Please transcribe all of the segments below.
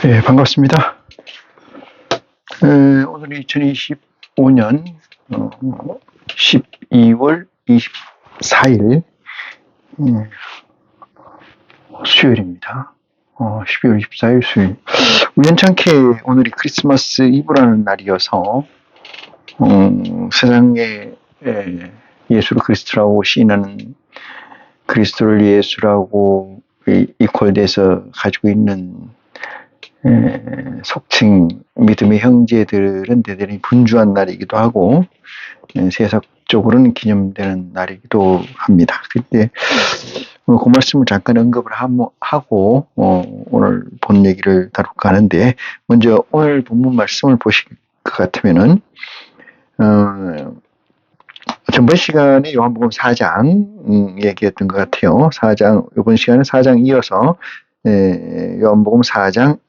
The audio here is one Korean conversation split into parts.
네, 반갑습니다. 오늘은 2025년 12월 24일 수요일입니다. 12월 24일 수요일. 우연찮게 오늘이 크리스마스 이브라는 날이어서 세상에 예수를 그리스도라고 시인하는 그리스도를 예수라고 이퀄돼서 가지고 있는 속칭 믿음의 형제들은 대단히 분주한 날이기도 하고 세속적으로는 기념되는 날이기도 합니다. 그때 오늘 그 말씀을 잠깐 언급을 하고 오늘 본 얘기를 다룰까 하는데, 먼저 오늘 본문 말씀을 보실 것 같으면은 전번 시간에 요한복음 4장 얘기했던 것 같아요. 4장, 이번 시간은 4장 이어서 요한복음 4장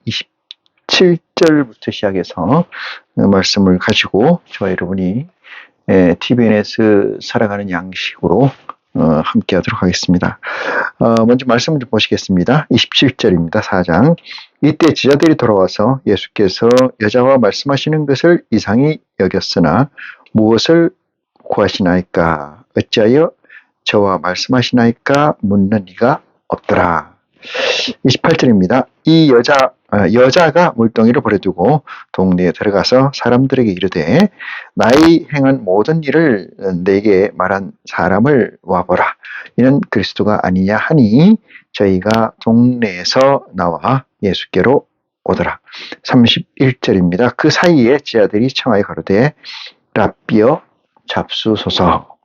27절부터 시작해서 말씀을 가지고 저와 여러분이 TVN에서 살아가는 양식으로 함께 하도록 하겠습니다. 먼저 말씀을 좀 보시겠습니다. 27절입니다. 4장. 이때 제자들이 돌아와서 예수께서 여자와 말씀하시는 것을 이상히 여겼으나 무엇을 구하시나이까? 어찌하여 저와 말씀하시나이까? 묻는 이가 없더라. 28절입니다. 이 여자가 물동이를 버려두고 동네에 들어가서 사람들에게 이르되 나의 행한 모든 일을 내게 말한 사람을 와보라. 이는 그리스도가 아니냐 하니 저희가 동네에서 나와 예수께로 오더라. 31절입니다. 그 사이에 제자들이 청하여 가로되 랍비여 잡수소서.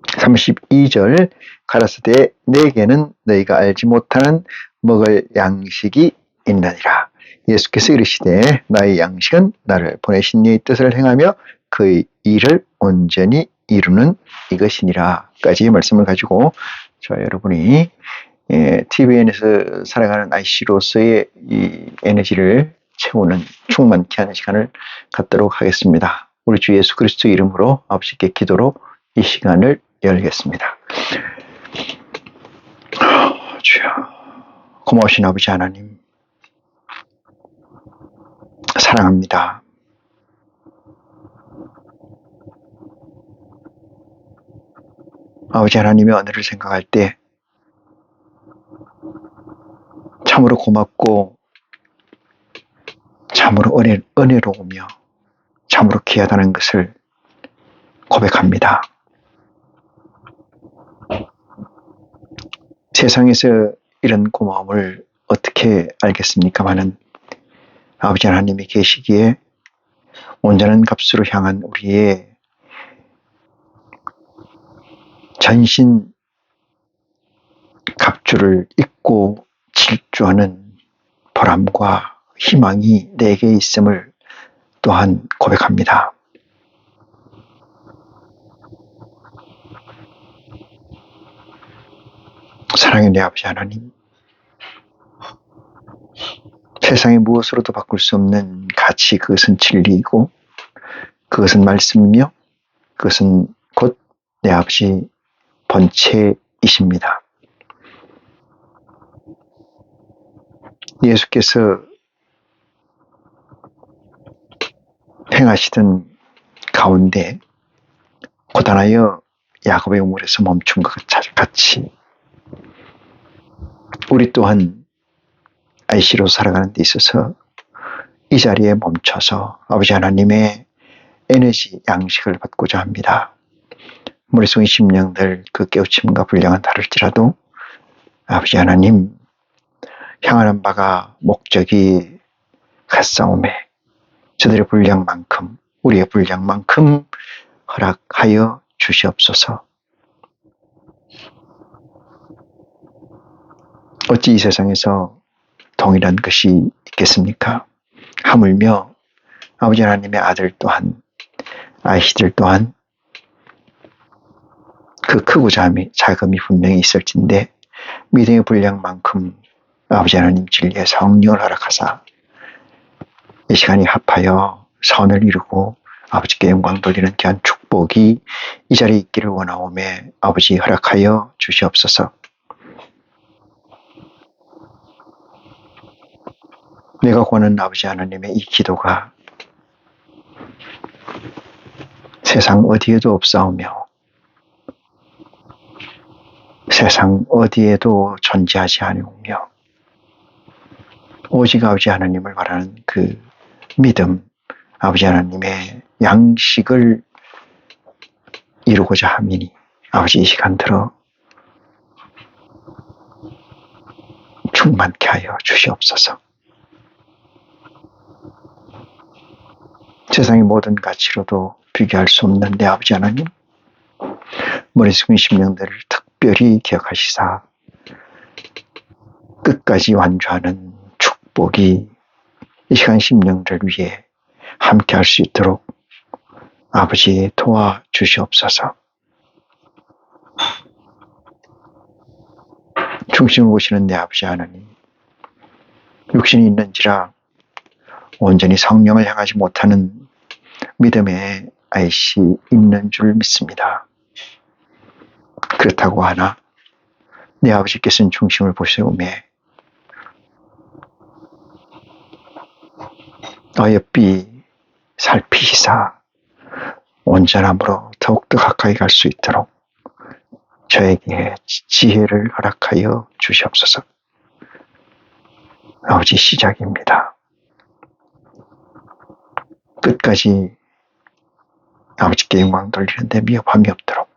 32절 가라사대 내게는 너희가 알지 못하는 먹을 양식이 있느니라. 예수께서 이르시되 나의 양식은 나를 보내신 이의 뜻을 행하며 그의 일을 온전히 이루는 이것이니라 까지 말씀을 가지고 저와 여러분이 TVN에서 살아가는 IC로서의 이 에너지를 채우는 충만케 하는 시간을 갖도록 하겠습니다. 우리 주 예수 그리스도 이름으로 아버지께 기도로 이 시간을 열겠습니다. 주여, 고마우신 아버지 하나님, 사랑합니다. 아버지 하나님의 은혜를 생각할 때 참으로 고맙고 참으로 은혜로우며 참으로 귀하다는 것을 고백합니다. 세상에서 이런 고마움을 어떻게 알겠습니까마는 아버지 하나님이 계시기에 온전한 값으로 향한 우리의 전신 갑주를 입고 질주하는 보람과 희망이 내게 있음을 또한 고백합니다. 사랑의 내 아버지 하나님, 세상의 무엇으로도 바꿀 수 없는 가치, 그것은 진리이고 그것은 말씀이며 그것은 곧 내 아버지 본체이십니다. 예수께서 행하시던 가운데 고단하여 야곱의 우물에서 멈춘 것 같이 우리 또한 IC로 살아가는 데 있어서 이 자리에 멈춰서 아버지 하나님의 에너지 양식을 받고자 합니다. 머릿속의 심령들 그 깨우침과 불량은 다를지라도 아버지 하나님 향하는 바가 목적이 같사오매 저들의 분량만큼 우리의 분량만큼 허락하여 주시옵소서. 어찌 이 세상에서 동일한 것이 있겠습니까? 하물며 아버지 하나님의 아들 또한 아이시들 또한 그 크고 자금이 분명히 있을진데 믿음의 분량만큼 아버지 하나님 진리의 성령을 허락하사 이 시간이 합하여 선을 이루고 아버지께 영광 돌리는 귀한 축복이 이 자리에 있기를 원하오매 아버지 허락하여 주시옵소서. 내가 구하는 아버지 하나님의 이 기도가 세상 어디에도 없사오며 세상 어디에도 존재하지 않으며 오직 아버지 하나님을 바라는 그 믿음, 아버지 하나님의 양식을 이루고자 함이니 아버지 이 시간 들어 충만케 하여 주시옵소서. 세상의 모든 가치로도 비교할 수 없는 내 아버지 하나님, 머리 숙인 심령들을 특별히 기억하시사 끝까지 완주하는 축복이 이 시간 심령들을 위해 함께 할 수 있도록 아버지 도와주시옵소서. 중심을 보시는 내 아버지 하나님, 육신이 있는지라 온전히 성령을 향하지 못하는 믿음의 아이씨 있는 줄 믿습니다. 그렇다고 하나 내 아버지께서는 중심을 보시오매 어여삐 살피시사 온전함으로 더욱더 가까이 갈 수 있도록 저에게 지혜를 허락하여 주시옵소서. 아버지 시작입니다. 끝까지 아버지께 영광 돌리는 데 미흡함이 없도록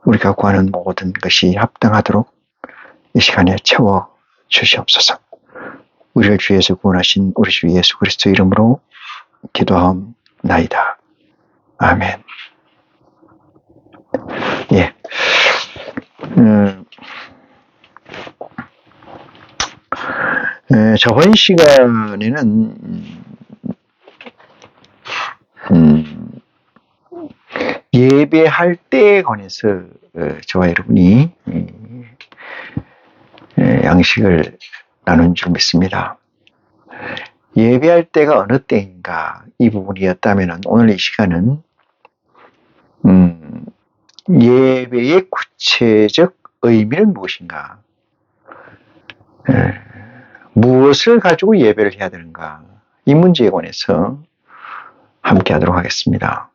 우리가 구하는 모든 것이 합당하도록 이 시간에 채워 주시옵소서. 우리를 주에서 구원하신 우리 주 예수 그리스도 이름으로 기도하옵나이다. 아멘. 예. 저번 시간에는 예배할 때에 관해서 저와 여러분이 양식을 나눈 줄 믿습니다. 예배할 때가 어느 때인가 이 부분이었다면 오늘 이 시간은 예배의 구체적 의미는 무엇인가, 무엇을 가지고 예배를 해야 되는가, 이 문제에 관해서 함께 하도록 하겠습니다.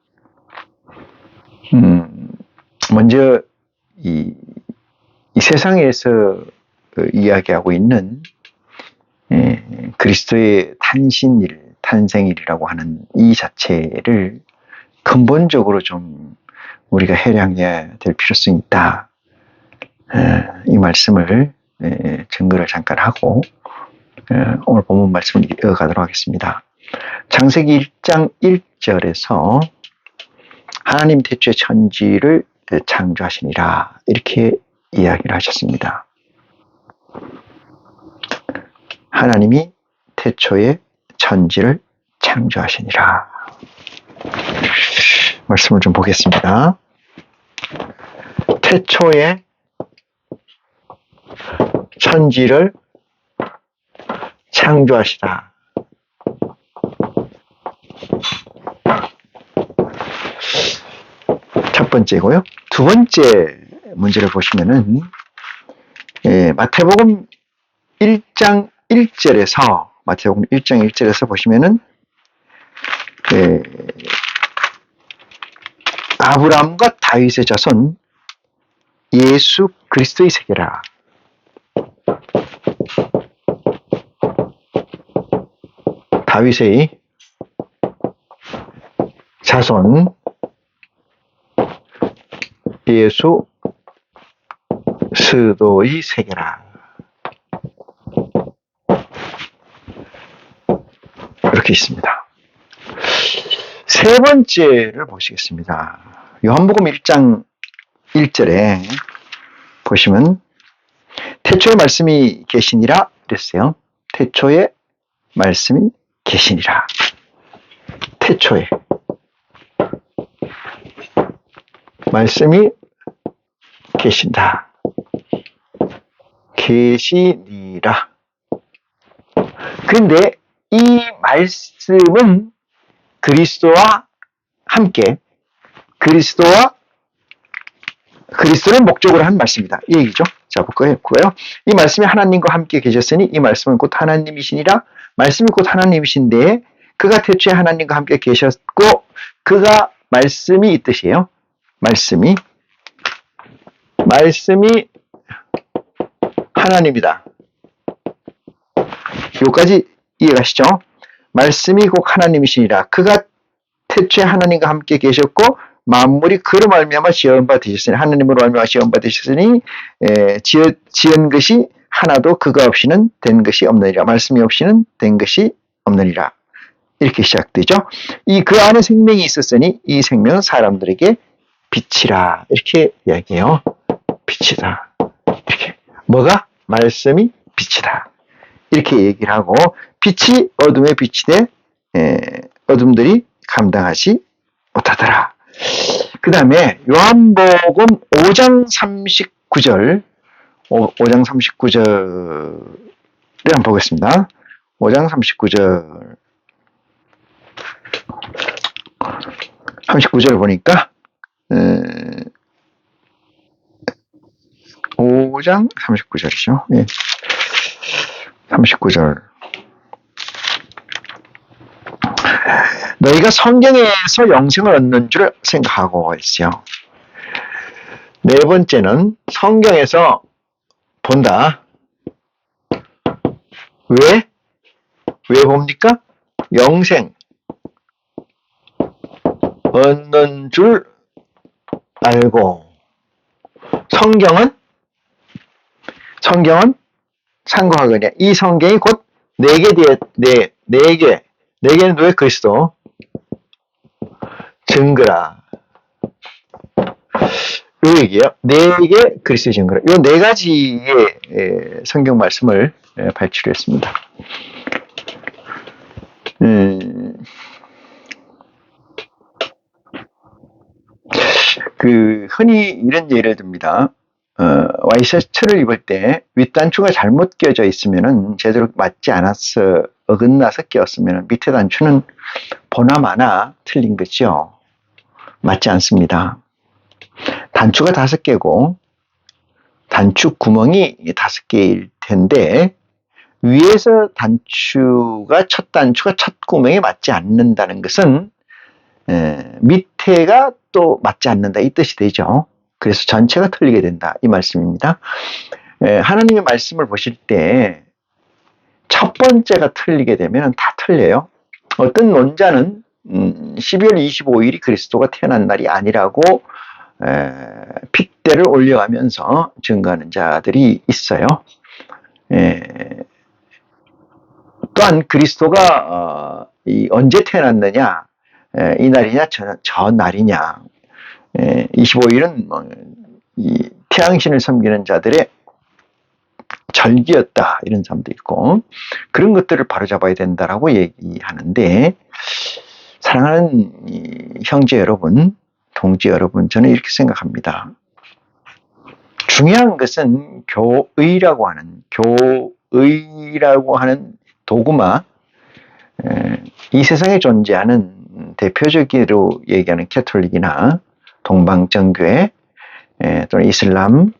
먼저 이 세상에서 이야기하고 있는 그리스도의 탄생일이라고 하는 이 자체를 근본적으로 좀 우리가 해량해야 될 필요성이 있다. 이 말씀을 증거를 잠깐 하고 오늘 본문 말씀을 이어가도록 하겠습니다. 창세기 1장 1절에서 하나님 태초에 천지를 창조하시니라 이렇게 이야기를 하셨습니다. 하나님이 태초에 천지를 창조하시니라. 말씀을 좀 보겠습니다. 태초에 천지를 창조하시라. 첫 번째고요. 두 번째 문제를 보시면은 마태복음 1장 1절에서 보시면은 아브라함과 다윗의 자손 예수 그리스도의 세계라. 다윗의 자손 예수 스도의 세계라. 이렇게 있습니다. 세 번째를 보시겠습니다. 요한복음 1장 1절에 보시면 태초에 말씀이 계시니라 그랬어요. 태초에 말씀이 계시니라. 태초에 말씀이 계신다. 계시니라. 그런데 이 말씀은 그리스도와 함께 그리스도를 목적으로 한 말씀이다. 이 얘기죠. 잡고요. 이 말씀이 하나님과 함께 계셨으니 이 말씀은 곧 하나님이시니라. 말씀이 곧 하나님이신데 그가 태초에 하나님과 함께 계셨고 그가 말씀이 이 뜻이에요. 말씀이 하나님이다. 여기까지 이해가시죠? 말씀이 곧 하나님이시니라. 그가 태초에 하나님과 함께 계셨고 만물이 그로 말미암아 지은 바 되셨으니 하나님으로 말미암아 지은 바 되셨으니 지은 것이 하나도 그가 없이는 된 것이 없느니라. 말씀이 없이는 된 것이 없느니라. 이렇게 시작되죠. 이 그 안에 생명이 있었으니 이 생명은 사람들에게 빛이라. 이렇게 이야기해요. 빛이다. 이렇게 뭐가? 말씀이 빛이다. 이렇게 얘기를 하고 빛이 어둠의 빛이 돼 어둠들이 감당하지 못하더라. 그 다음에 요한복음 5장 39절 5장 39절을 한번 보겠습니다. 5장 39절 39절 보니까 5장 39절이죠. 예. 39절 너희가 성경에서 영생을 얻는 줄 생각하고 있어요. 네 번째는 성경에서 본다. 왜 봅니까? 영생 얻는 줄 알고 성경은 상고하거냐. 이 성경이 곧 네 개는 왜 그리스도 증거라. 요 얘기예요. 네 개 그리스도 증거라. 요 네 가지의 성경 말씀을 발췌했습니다. 흔히 이런 예를 듭니다. 와이셔츠를 입을 때 윗단추가 잘못 껴져 있으면은 제대로 맞지 않아서 어긋나서 꼈으면 밑에 단추는 보나마나 틀린 거죠. 맞지 않습니다. 단추가 5개고 단추 구멍이 5개일 텐데 위에서 첫 단추가 첫 구멍에 맞지 않는다는 것은 밑에가 또 맞지 않는다 이 뜻이 되죠. 그래서 전체가 틀리게 된다 이 말씀입니다. 하나님의 말씀을 보실 때 첫 번째가 틀리게 되면 다 틀려요. 어떤 논자는 12월 25일이 그리스도가 태어난 날이 아니라고 핏대를 올려가면서 증거하는 자들이 있어요. 또한 그리스도가 언제 태어났느냐, 이 날이냐 저 날이냐, 25일은 이 태양신을 섬기는 자들의 절기였다 이런 사람도 있고 그런 것들을 바로잡아야 된다라고 얘기하는데 사랑하는 형제 여러분, 동지 여러분, 저는 이렇게 생각합니다. 중요한 것은 교의라고 하는 도구마, 이 세상에 존재하는 대표적으로 얘기하는 캐톨릭이나 동방정교회 또는 이슬람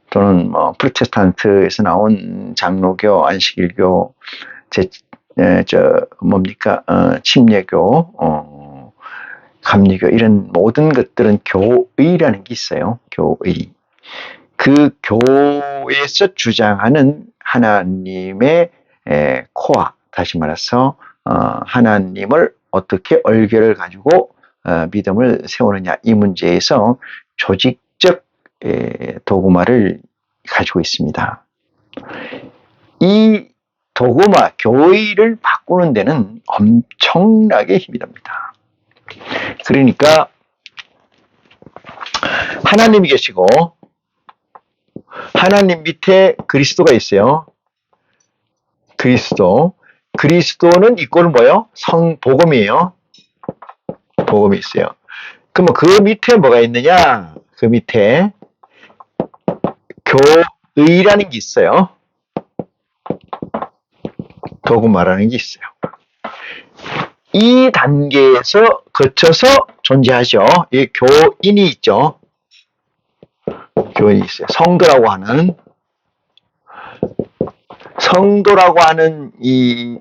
또는 프로테스탄트에서 나온 장로교, 안식일교, 침례교, 감리교 이런 모든 것들은 교의라는 게 있어요. 교의. 그 교에서 주장하는 하나님의 코어, 다시 말해서 하나님을 어떻게 얼결을 가지고 믿음을 세우느냐 이 문제에서 조직적 도구마를 가지고 있습니다. 이 도구마, 교의를 바꾸는 데는 엄청나게 힘이 듭니다. 그러니까 하나님이 계시고 하나님 밑에 그리스도가 있어요. 그리스도는 이꼴 뭐예요? 복음이에요. 복음이 있어요. 그러면 그 밑에 뭐가 있느냐? 그 밑에 교의라는 게 있어요. 도구마라는 게 있어요. 이 단계에서 거쳐서 존재하죠. 이 교인이 있죠. 교인이 있어요. 성도라고 하는 성도라고 하는 이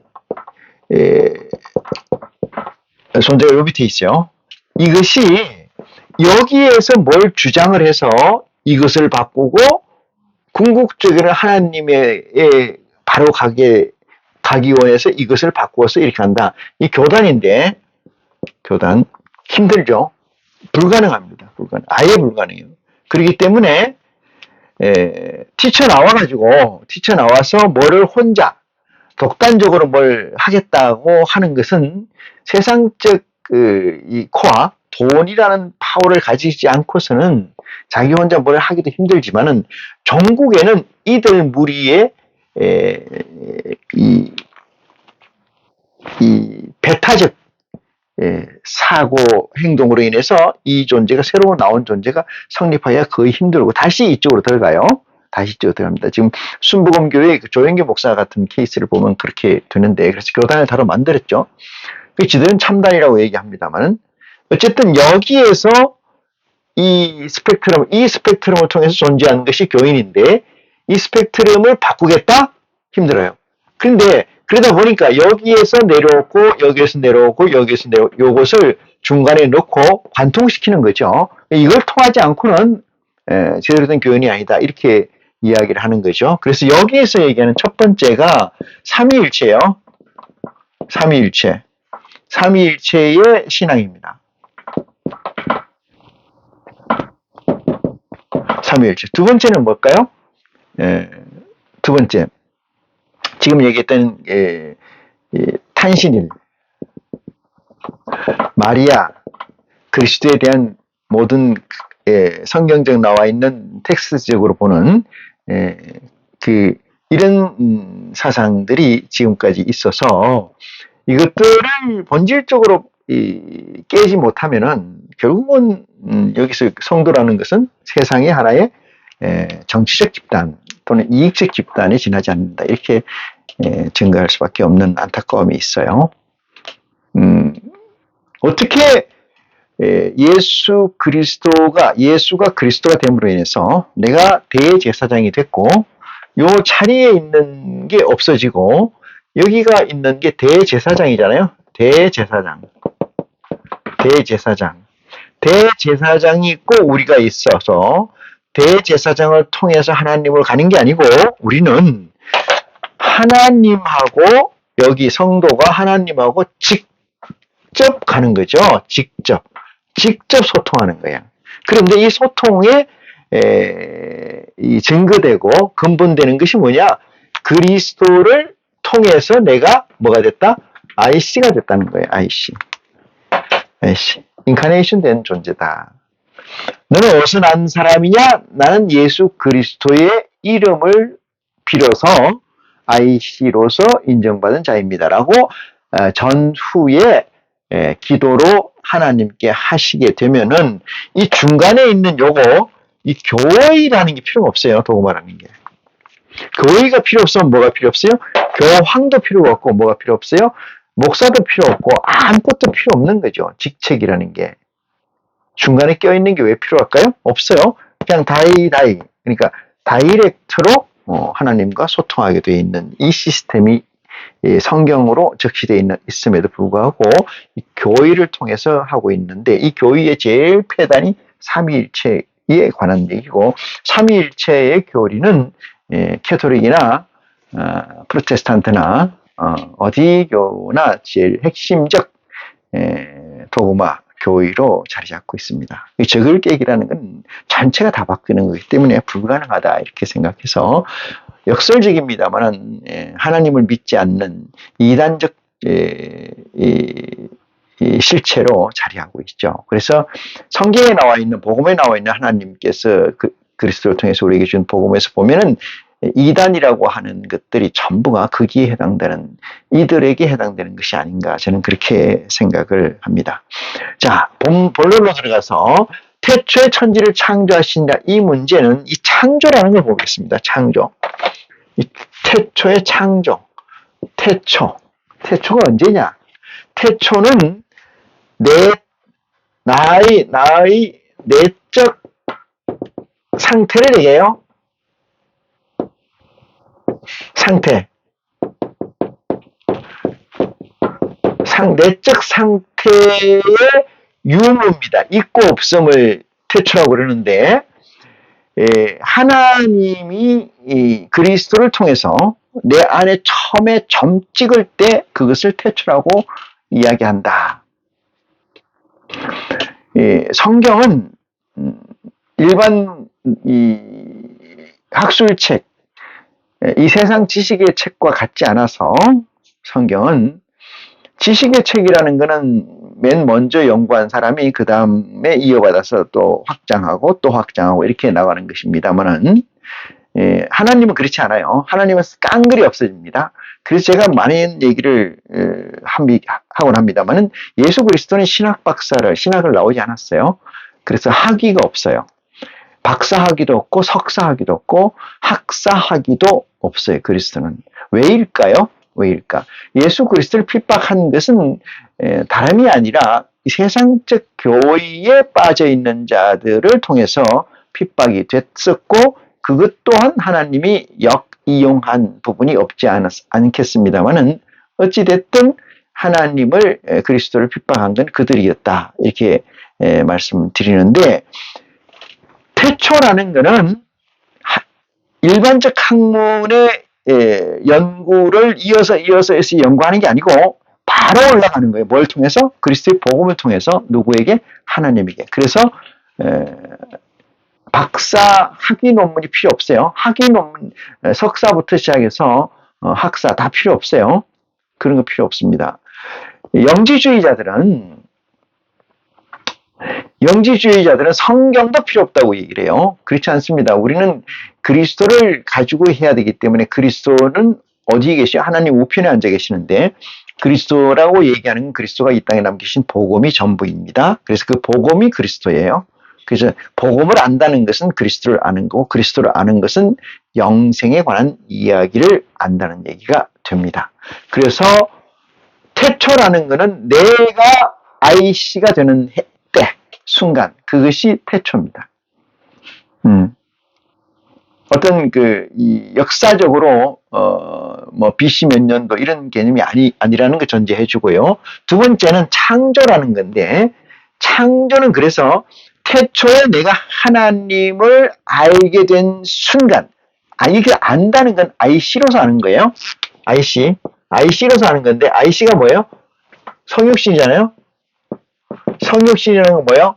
존재가 요 밑에 있어요. 이것이 여기에서 뭘 주장을 해서 이것을 바꾸고 궁극적으로는 하나님의 바로 가기 원해서 이것을 바꾸어서 이렇게 한다. 이 교단인데, 교단 힘들죠. 불가능합니다. 아예 불가능해요. 그렇기 때문에 튀쳐나와서 뭐를 혼자 독단적으로 뭘 하겠다고 하는 것은 세상적 이 코어, 돈이라는 파워를 가지지 않고서는 자기 혼자 뭘 하기도 힘들지만은 종국에는 이들 무리의 이 배타적 사고 행동으로 인해서 이 존재가 새로 나온 존재가 성립하기가 거의 힘들고 다시 이쪽으로 들어가요. 다시 이쪽으로 들어갑니다. 지금 순복음교회 조영기 목사 같은 케이스를 보면 그렇게 되는데, 그래서 교단을 따로 만들었죠. 지들은 참단이라고 얘기합니다만은 어쨌든 여기에서 이 스펙트럼을 통해서 존재하는 것이 교인인데, 이 스펙트럼을 바꾸겠다? 힘들어요. 근데 그러다 보니까 여기에서 내려오고 요것을 중간에 넣고 관통시키는 거죠. 이걸 통하지 않고는 제대로 된 교인이 아니다, 이렇게 이야기를 하는 거죠. 그래서 여기에서 얘기하는 첫 번째가 삼위일체예요. 삼위일체의 신앙입니다. 삼위일체. 두 번째는 뭘까요? 두 번째, 지금 얘기했던 탄신일, 마리아, 그리스도에 대한 모든 성경적 나와 있는 텍스트적으로 보는 이런 사상들이 지금까지 있어서 이것들을 본질적으로 깨지 못하면은 결국은 여기서 성도라는 것은 세상의 하나의 정치적 집단 또는 이익적 집단에 지나지 않는다, 이렇게 증가할 수밖에 없는 안타까움이 있어요. 어떻게 예수가 그리스도가 됨으로 인해서 내가 대제사장이 됐고, 요 자리에 있는 게 없어지고 여기가 있는 게 대제사장이잖아요. 대제사장이 있고 우리가 있어서 대제사장을 통해서 하나님을 가는 게 아니고, 우리는 하나님하고, 여기 성도가 하나님하고 직접 가는 거죠. 직접 소통하는 거예요. 그런데 이 소통에 이 증거되고 근본되는 것이 뭐냐? 그리스도를 통해서 내가 뭐가 됐다? IC가 됐다는 거예요. IC. 인카네이션 된 존재다. 너는 어디서 난 사람이냐? 나는 예수 그리스도의 이름을 빌어서 IC로서 인정받은 자입니다라고 전후에 기도로 하나님께 하시게 되면은 이 중간에 있는 이 교회라는 게 필요가 없어요. 도구마라는 게. 교회가 필요 없으면 뭐가 필요 없어요? 교황도 필요가 없고 뭐가 필요 없어요? 목사도 필요 없고 아무것도 필요 없는 거죠. 직책이라는 게. 중간에 껴있는 게 왜 필요할까요? 없어요. 그냥 그러니까 다이렉트로 하나님과 소통하게 되어 있는 이 시스템이 성경으로 적시되어 있음에도 불구하고 이 교의를 통해서 하고 있는데, 이 교의의 제일 폐단이 삼위일체에 관한 얘기고, 삼위일체의 교리는 캐톨릭이나 프로테스탄트나 어디 교나 제일 핵심적 도그마 교의로 자리 잡고 있습니다. 적을 깨기라는 건 전체가 다 바뀌는 거기 때문에 불가능하다, 이렇게 생각해서 역설적입니다만 하나님을 믿지 않는 이단적 실체로 자리하고 있죠. 그래서 성경에 나와 있는, 복음에 나와 있는 하나님께서 그리스도를 통해서 우리에게 준 복음에서 보면은 이단이라고 하는 것들이 전부가 거기에 해당되는, 이들에게 해당되는 것이 아닌가, 저는 그렇게 생각을 합니다. 자, 본론으로 들어가서 태초에 천지를 창조하신다, 이 문제는 이 창조라는 걸 보겠습니다. 창조. 이 태초의 창조. 태초가 언제냐? 태초는 나의 내적 상태를 얘기해요. 상태. 내적 상태의 유무입니다. 있고 없음을 태초라고 그러는데, 하나님이 이 그리스도를 통해서 내 안에 처음에 점 찍을 때 그것을 태초라고 이야기한다. 성경은 일반 이 학술책, 이 세상 지식의 책과 같지 않아서 성경은 지식의 책이라는 것은 맨 먼저 연구한 사람이 그 다음에 이어받아서 또 확장하고 이렇게 나가는 것입니다만은, 하나님은 그렇지 않아요. 하나님은 깡그리 없어집니다. 그래서 제가 많은 얘기를 하곤 합니다만은, 예수 그리스도는 신학을 나오지 않았어요. 그래서 학위가 없어요. 박사학위도 없고 석사학위도 없고 학사학위도 없어요. 그리스도는. 왜일까요? 왜일까? 예수 그리스도를 핍박한 것은 다름이 아니라 세상적 교의에 빠져 있는 자들을 통해서 핍박이 됐었고, 그것 또한 하나님이 역이용한 부분이 없지 않겠습니다만은, 어찌됐든 하나님을 그리스도를 핍박한 건 그들이었다, 이렇게 말씀드리는데, 태초라는 것은 일반적 학문의 연구를 이어서 연구하는 게 아니고 바로 올라가는 거예요. 뭘 통해서? 그리스도의 복음을 통해서. 누구에게? 하나님에게. 그래서 박사 학위 논문이 필요 없어요. 학위 논문, 석사부터 시작해서 학사 다 필요 없어요. 그런 거 필요 없습니다. 영지주의자들은 성경도 필요 없다고 얘기를 해요. 그렇지 않습니다. 우리는 그리스도를 가지고 해야 되기 때문에, 그리스도는 어디에 계시요? 하나님 우편에 앉아 계시는데, 그리스도라고 얘기하는 건 그리스도가 이 땅에 남기신 복음이 전부입니다. 그래서 그 복음이 그리스도예요. 그래서 복음을 안다는 것은 그리스도를 아는 거고, 그리스도를 아는 것은 영생에 관한 이야기를 안다는 얘기가 됩니다. 그래서 태초라는 것은 내가 IC가 되는 때, 순간, 그것이 태초입니다. 어떤 역사적으로 BC 몇 년도 이런 개념이 아니라는 거 전제해 주고요. 두 번째는 창조라는 건데, 창조는 그래서 태초에 내가 하나님을 알게 된 순간, 이게 안다는 건 IC로서 아는 거예요. IC로서 아는 건데, IC가 뭐예요? 성육신이잖아요. 성육신이라는 건 뭐예요?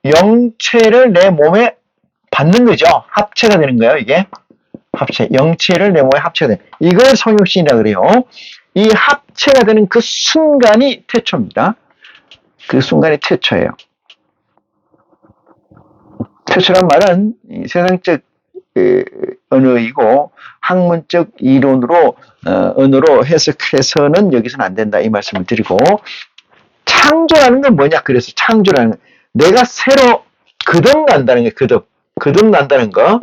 영체를 내 몸에 받는 거죠. 합체가 되는 거예요, 이게. 영체를 내 몸에 합체가 되는. 이걸 성육신이라고 그래요. 이 합체가 되는 그 순간이 태초입니다. 그 순간이 태초예요. 태초란 말은 세상적 언어이고 학문적 이론으로 언어로 해석해서는 여기서는 안 된다, 이 말씀을 드리고, 창조라는 건 뭐냐? 그래서 창조라는 건 내가 새로 거듭난다는 게 거듭난다는 거.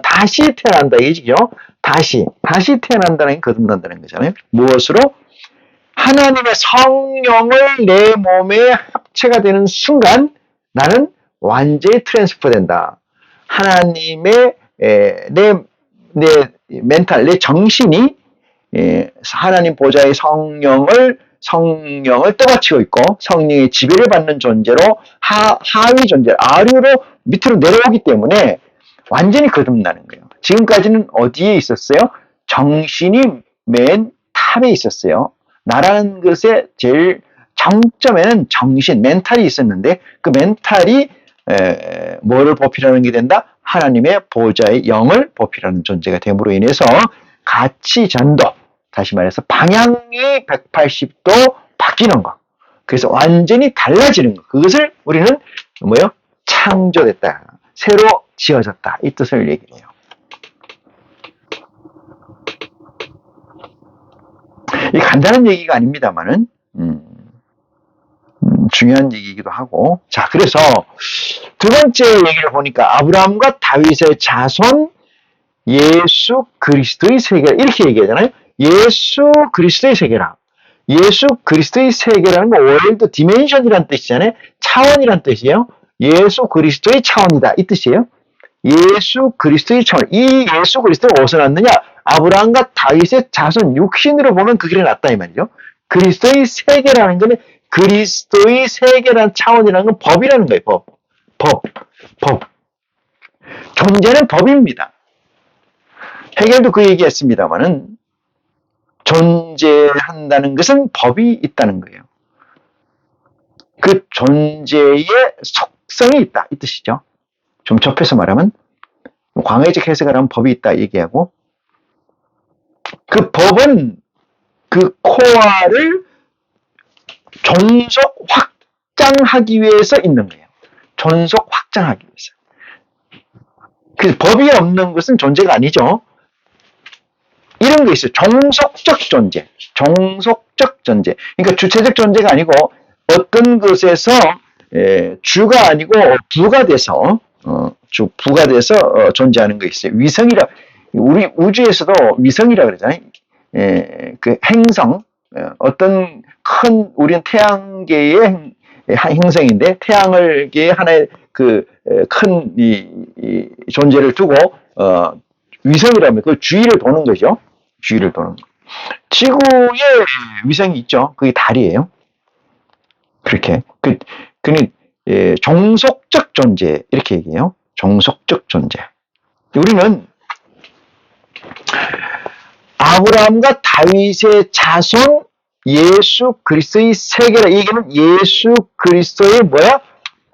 다시 태어난다, 이지죠? 다시 태어난다는 게 거듭난다는 거잖아요. 무엇으로? 하나님의 성령을 내 몸에 합체가 되는 순간 나는 완전히 트랜스퍼 된다. 하나님의 내 멘탈, 내 정신이 하나님 보좌의 성령을 떠받치고 있고, 성령의 지배를 받는 존재로 하위 존재, 아류로 밑으로 내려오기 때문에 완전히 거듭나는 거예요. 지금까지는 어디에 있었어요? 정신이 맨 탑에 있었어요. 나라는 것의 제일 정점에는 정신, 멘탈이 있었는데, 그 멘탈이 뭐를 보필하는 게 된다? 하나님의 보좌의 영을 보필하는 존재가 됨으로 인해서 가치 전도, 다시 말해서 방향이 180도 바뀌는 거. 그래서 완전히 달라지는 거. 그것을 우리는 뭐예요? 창조됐다. 새로 지어졌다. 이 뜻을 얘기해요. 이 간단한 얘기가 아닙니다만은 중요한 얘기이기도 하고. 자, 그래서 두 번째 얘기를 보니까 아브라함과 다윗의 자손 예수 그리스도의 세계라, 이렇게 얘기하잖아요. 예수 그리스도의 세계라. 예수 그리스도의 세계라는 건 월드 디멘션이라는 뜻이잖아요. 차원이라는 뜻이에요. 예수 그리스도의 차원이다, 이 뜻이에요. 예수 그리스도의 차원. 이 예수 그리스도가 어디서 났느냐? 아브라함과 다윗의 자손 육신으로 보면 그 길이 낫다 이 말이죠. 그리스도의 세계라는 것은 그리스도의 세계라는 차원이라는 건 법이라는 거예요. 법. 존재는 법입니다. 해결도 그 얘기했습니다만은 존재한다는 것은 법이 있다는 거예요. 그 존재의 속성이 있다 이 뜻이죠. 좀 좁혀서 말하면 광의적 해석을 하면 법이 있다 얘기하고 그 법은 그 코어를 존속 확장하기 위해서 있는 거예요. 존속 확장하기 위해서. 그래서 법이 없는 것은 존재가 아니죠. 이런 게 있어요. 종속적 존재. 종속적 존재. 그러니까 주체적 존재가 아니고 어떤 것에서 주가 아니고 부가 돼서 부가 돼서 존재하는 거 있어요. 위성이라 우리 우주에서도 위성이라 그러잖아요. 그 행성 어떤 큰 우리는 태양계의 행성인데 태양계의 하나의 그 큰 이 존재를 두고 위성이라면 그 주위를 도는 거죠. 주위를 도는 거. 지구에 위성이 있죠. 그게 달이에요. 그렇게 그는 종속적 존재 이렇게 얘기해요. 종속적 존재. 우리는 아브라함과 다윗의 자손 예수 그리스도의 세계라 얘기는 예수 그리스도의 뭐야?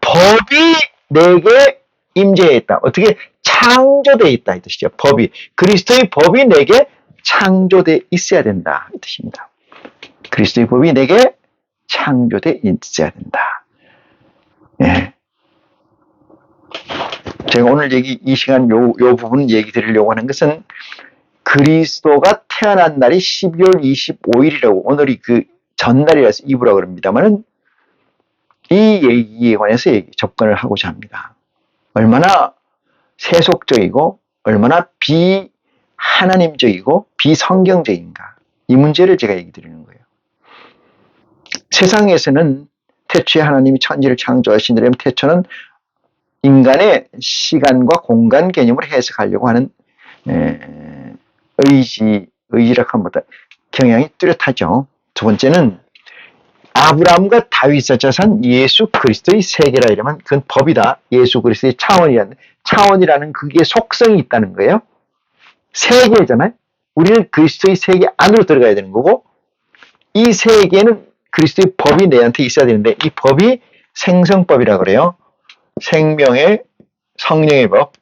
법이 내게 임재해 있다. 어떻게 창조되어 있다 이 뜻이죠. 법이 그리스도의 법이 내게 창조되어 있어야 된다 이 뜻입니다. 그리스도의 법이 내게 창조되어 있어야 된다. 예. 제가 오늘 이 시간 요 부분 얘기 드리려고 하는 것은 그리스도가 태어난 날이 12월 25일이라고 오늘이 그 전날이라서 이브라고 그럽니다만은 이 얘기에 관해서 접근을 하고자 합니다. 얼마나 세속적이고 얼마나 비하나님적이고 비성경적인가 이 문제를 제가 얘기 드리는 거예요. 세상에서는 태초에 하나님이 천지를 창조하시려면 태초는 인간의 시간과 공간 개념을 해석하려고 하는 의지라고 하면 경향이 뚜렷하죠. 두 번째는 아브라함과 다윗의 자손 예수 그리스도의 세계라 이러면 그건 법이다. 예수 그리스도의 차원이라는 그게 속성이 있다는 거예요. 세계잖아요. 우리는 그리스도의 세계 안으로 들어가야 되는 거고 이 세계는 그리스도의 법이 내한테 있어야 되는데 이 법이 생성법이라고 그래요. 생명의 성령의 법.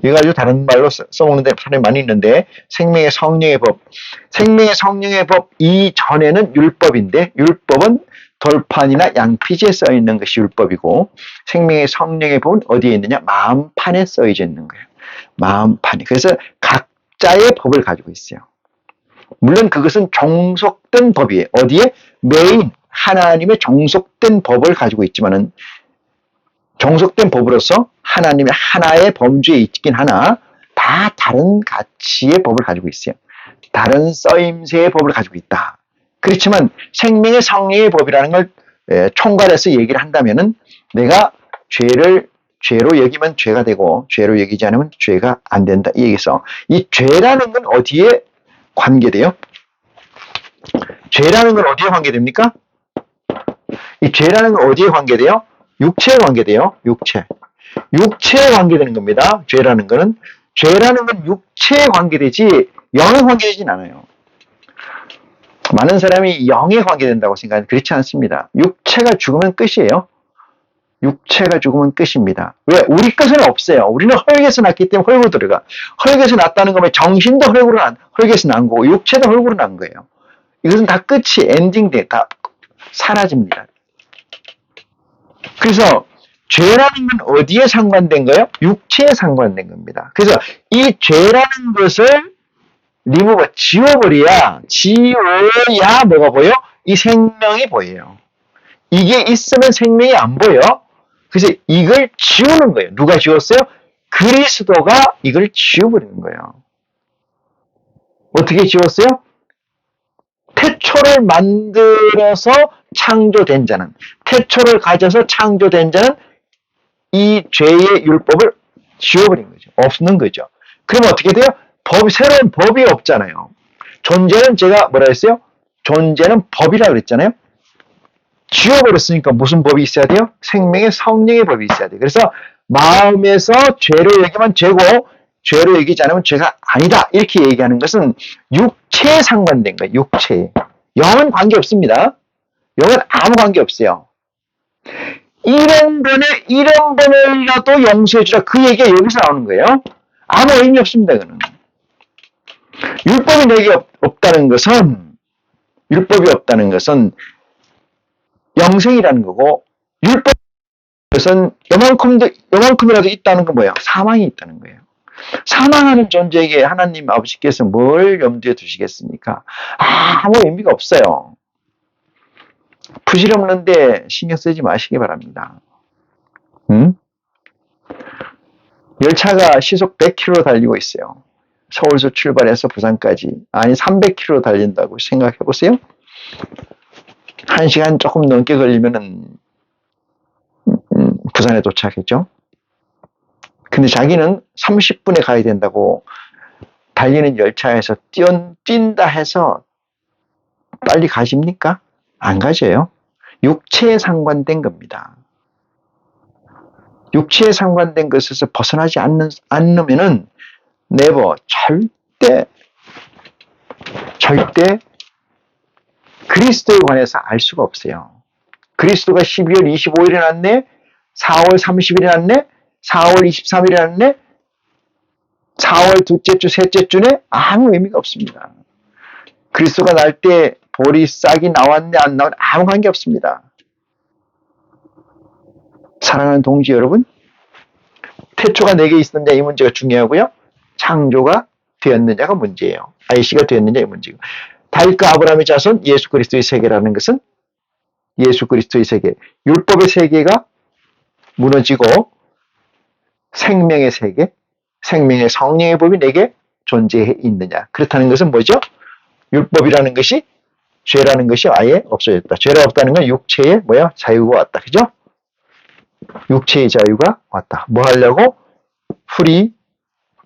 이거 아주 다른 말로 써먹는데 사람이 많이 있는데 생명의 성령의 법. 생명의 성령의 법 이전에는 율법인데 율법은 돌판이나 양피지에 써있는 것이 율법이고 생명의 성령의 법은 어디에 있느냐? 마음판에 써져 있는 거예요. 마음판에. 그래서 각자의 법을 가지고 있어요. 물론 그것은 종속된 법이에요. 어디에? 메인 하나님의 종속된 법을 가지고 있지만은 종속된 법으로서 하나님의 하나의 범주에 있긴 하나 다 다른 가치의 법을 가지고 있어요. 다른 써임새의 법을 가지고 있다. 그렇지만 생명의 성령의 법이라는 걸 총괄해서 얘기를 한다면은 내가 죄로 여기면 죄가 되고 죄로 여기지 않으면 죄가 안 된다. 이 얘기에서 이 죄라는 건 어디에 관계돼요? 죄라는 건 어디에 관계됩니까? 이 죄라는 건 어디에 관계돼요? 육체에 관계돼요. 육체에 관계되는 겁니다. 죄라는 건 육체에 관계되지 영에 관계되진 않아요. 많은 사람이 영에 관계된다고 생각하는데 그렇지 않습니다. 육체가 죽으면 끝이에요. 육체가 죽으면 끝입니다. 왜? 우리 것은 없어요. 우리는 헐게서 났기 때문에 헐고 들어가. 헐게서 났다는 거면 정신도 헐게서 난 거고 육체도 헐고로 난 거예요. 이것은 다 끝이 엔딩돼 다 사라집니다. 그래서 죄라는 건 어디에 상관된 거예요? 육체에 상관된 겁니다. 그래서 이 죄라는 것을 지워야 뭐가 보여? 이 생명이 보여요. 이게 있으면 생명이 안 보여. 그래서 이걸 지우는 거예요. 누가 지웠어요? 그리스도가 이걸 지워버리는 거예요. 어떻게 지웠어요? 태초를 만들어서 창조된 자는, 태초를 가져서 창조된 자는 이 죄의 율법을 지워버린 거죠. 없는 거죠. 그럼 어떻게 돼요? 새로운 법이 없잖아요. 존재는 제가 뭐라 했어요? 존재는 법이라 그랬잖아요. 지워버렸으니까 무슨 법이 있어야 돼요? 생명의 성령의 법이 있어야 돼요. 그래서 마음에서 죄로 여기면 죄고 죄로 여기지 않으면 죄가 아니다. 이렇게 얘기하는 것은 육체에 상관된 거예요. 육체에. 영은 관계없습니다. 영은 아무 관계없어요. 이런 번이라도 용서해주라. 그 얘기가 여기서 나오는 거예요. 아무 의미 없습니다. 그는. 율법이 내게 없다는 것은 영생이라는 거고, 율법은 요만큼이라도 있다는 건 뭐예요? 사망이 있다는 거예요. 사망하는 존재에게 하나님 아버지께서 뭘 염두에 두시겠습니까? 아무 의미가 없어요. 부질없는데 신경 쓰지 마시기 바랍니다. 열차가 시속 100km 달리고 있어요. 서울서 출발해서 부산까지. 아니 300km 달린다고 생각해 보세요. 1시간 조금 넘게 걸리면은 부산에 도착했죠. 근데 자기는 30분에 가야 된다고 달리는 열차에서 뛴다 해서 빨리 가십니까? 안 가져요. 육체에 상관된 겁니다. 육체에 상관된 것에서 벗어나지 않으면은 절대 그리스도에 관해서 알 수가 없어요. 그리스도가 12월 25일에 났네? 4월 30일에 났네? 4월 23일에 났네? 4월 둘째 주, 셋째 주네? 아무 의미가 없습니다. 그리스도가 날 때 보리 싹이 나왔네, 안 나왔네? 아무 관계 없습니다. 사랑하는 동지 여러분, 태초가 내게 있었느냐 이 문제가 중요하고요. 창조가 되었느냐가 문제예요. 아이씨가 되었느냐 이 문제고. 다윗과 아브라함의 자손 예수 그리스도의 세계라는 것은 예수 그리스도의 세계, 율법의 세계가 무너지고 생명의 세계, 생명의 성령의 법이 내게 존재해 있느냐. 그렇다는 것은 뭐죠? 율법이라는 것이 죄라는 것이 아예 없어졌다. 죄가 없다는 건 육체의 자유가 왔다. 그죠? 육체의 자유가 왔다. 뭐 하려고?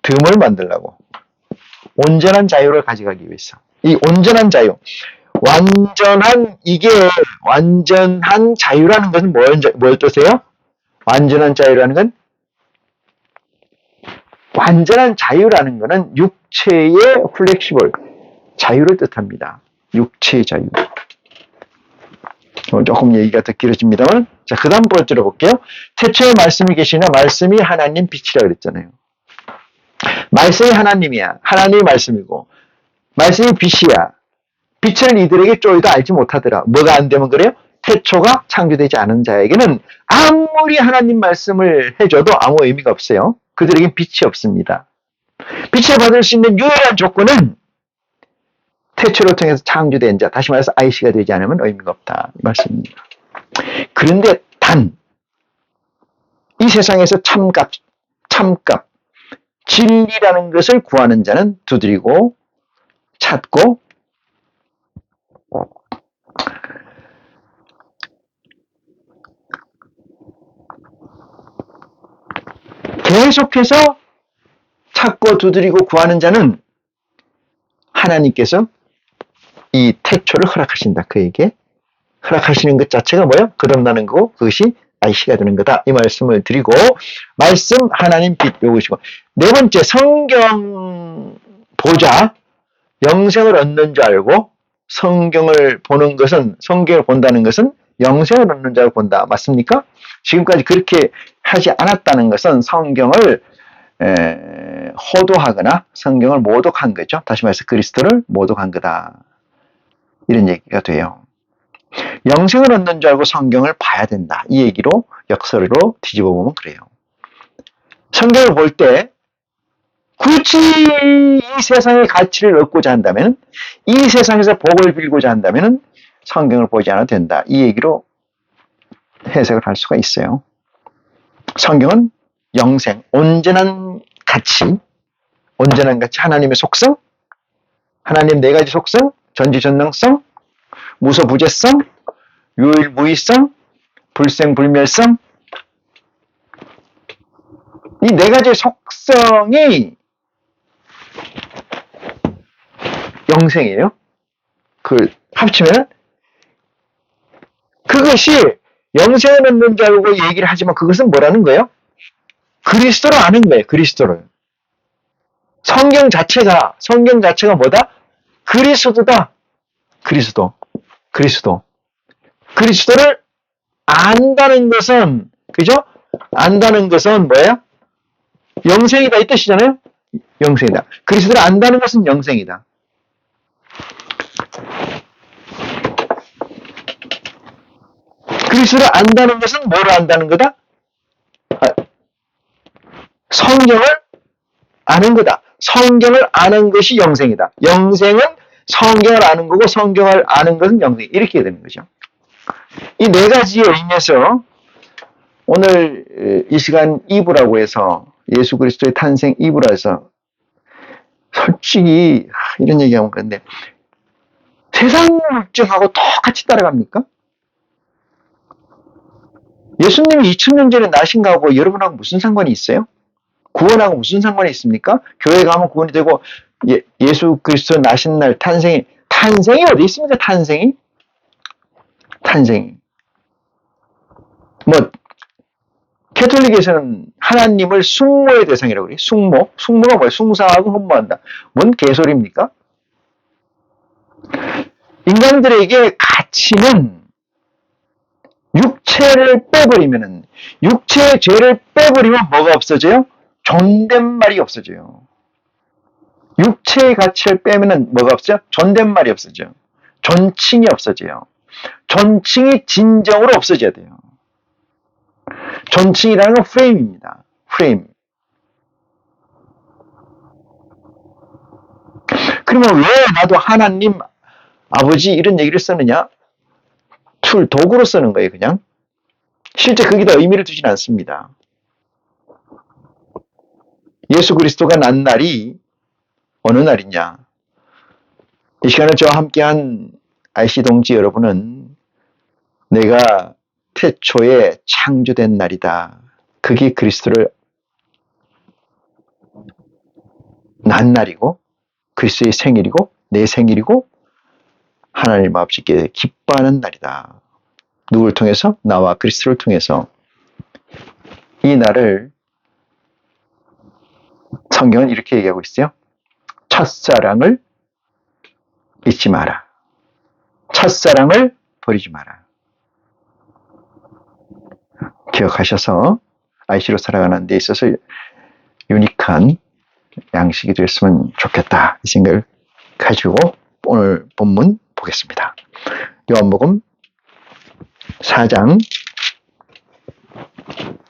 듬을 만들려고. 온전한 자유를 가져가기 위해서. 이 온전한 자유. 완전한 자유라는 것은 뭘 뜻해요? 완전한 자유라는 거는 육체의 플렉시블, 자유를 뜻합니다. 육체의 자유. 조금 얘기가 더 길어집니다만, 자, 그 다음 번 들어볼게요. 태초에 말씀이 계시나 말씀이 하나님 빛이라 그랬잖아요. 말씀이 하나님이야. 하나님의 말씀이고, 말씀이 빛이야. 빛을 이들에게 쪼이도 알지 못하더라. 뭐가 안 되면 그래요? 태초가 창조되지 않은 자에게는 아무리 하나님 말씀을 해줘도 아무 의미가 없어요. 그들에겐 빛이 없습니다. 빛을 받을 수 있는 유일한 조건은 태초를 통해서 창조된 자, 다시 말해서 아이씨가 되지 않으면 의미가 없다. 이 말씀입니다. 그런데 이 세상에서 참값, 진리라는 것을 구하는 자는 두드리고 찾고 계속해서 찾고 두드리고 구하는 자는 하나님께서 이 태초를 허락하신다. 그에게 허락하시는 것 자체가 뭐예요? 거듭나는 거고 그것이 아이씨가 되는 거다. 이 말씀을 드리고, 말씀 하나님 빛 요것이고, 네 번째, 성경 보자 영생을 얻는 줄 알고, 성경을 본다는 것은 영생을 얻는 줄 알고 본다. 맞습니까? 지금까지 그렇게 하지 않았다는 것은 성경을 호도하거나 성경을 모독한 거죠. 다시 말해서 그리스도를 모독한 거다. 이런 얘기가 돼요. 영생을 얻는 줄 알고 성경을 봐야 된다. 이 얘기로 역설로 뒤집어 보면 그래요. 성경을 볼 때 굳이 이 세상의 가치를 얻고자 한다면, 이 세상에서 복을 빌고자 한다면 성경을 보지 않아도 된다. 이 얘기로 해석을 할 수가 있어요. 성경은 영생, 온전한 가치, 하나님의 속성, 하나님 네 가지 속성, 전지전능성, 무소부재성, 유일무이성, 불생불멸성, 이 네 가지 속성이 영생이에요. 그 합치면 그것이 영생을 얻는 자라고 얘기를 하지만 그것은 뭐라는 거예요? 그리스도를 아는 거예요. 그리스도를. 성경 자체가 뭐다? 그리스도다. 그리스도. 그리스도를 안다는 것은, 그죠? 안다는 것은 뭐예요? 영생이다 이 뜻이잖아요. 영생이다. 그리스도를 안다는 것은 영생이다. 그리스도를 안다는 것은 뭐를 안다는 거다? 성경을 아는 거다. 성경을 아는 것이 영생이다. 영생은 성경을 아는 거고 성경을 아는 것은 영생. 이렇게 되는 거죠. 이 네 가지의 의미에서 오늘 이 시간 2부라고 해서 예수 그리스도의 탄생 2부라 해서 솔직히 이런 얘기하면 그런데 세상 물증하고 똑같이 따라갑니까? 예수님이 2000년 전에 나신 거하고 여러분하고 무슨 상관이 있어요? 구원하고 무슨 상관이 있습니까? 교회 가면 구원이 되고 예수 그리스도 나신 날 탄생이 어디 있습니까? 탄생이 뭐 캐톨릭에서는 하나님을 숙모의 대상이라고 그래요. 숙모가 뭐예요? 숭상하고 흠모한다. 뭔 개소리입니까? 인간들에게 가치는 육체의 죄를 빼버리면 뭐가 없어져요? 존댓말이 없어져요. 육체의 가치를 빼면은 뭐가 없어요? 존댓말이 없어져요. 존칭이 없어져요. 존칭이 진정으로 없어져야 돼요. 존칭이라는 건 프레임입니다. 프레임. 그러면 왜 나도 하나님, 아버지 이런 얘기를 쓰느냐? 도구로 쓰는 거예요, 그냥. 실제 거기다 의미를 두진 않습니다. 예수 그리스도가 난 날이 어느 날이냐? 이 시간에 저와 함께한 IC 동지 여러분은 내가 태초에 창조된 날이다. 그게 그리스도를 난 날이고 그리스도의 생일이고 내 생일이고 하나님 아버지께 기뻐하는 날이다. 누굴 통해서? 나와 그리스도를 통해서. 이 날을 성경은 이렇게 얘기하고 있어요. 첫사랑을 잊지 마라. 첫사랑을 버리지 마라. 기억하셔서 IC로 살아가는 데 있어서 유니크한 양식이 됐으면 좋겠다. 이 생각을 가지고 오늘 본문 보겠습니다. 요한복음 4장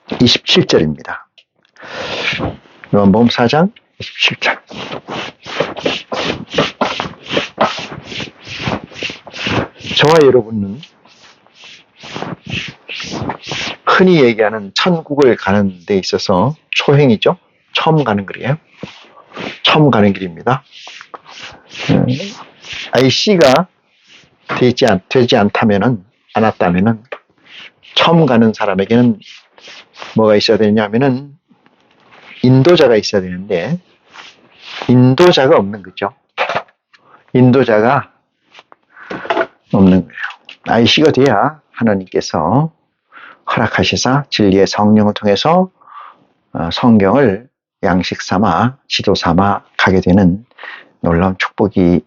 27절입니다. 요한복음 4장 27절. 저와 여러분은 흔히 얘기하는 천국을 가는 데 있어서 초행이죠. 처음 가는 길이에요. 처음 가는 길입니다. IC가 되지 않았다면은 처음 가는 사람에게는 뭐가 있어야 되냐면은 인도자가 있어야 되는데 인도자가 없는 거죠. 인도자가 없는 거예요. IC가 돼야 하나님께서 허락하시사 진리의 성령을 통해서 성경을 양식 삼아 지도 삼아 가게 되는 놀라운 축복이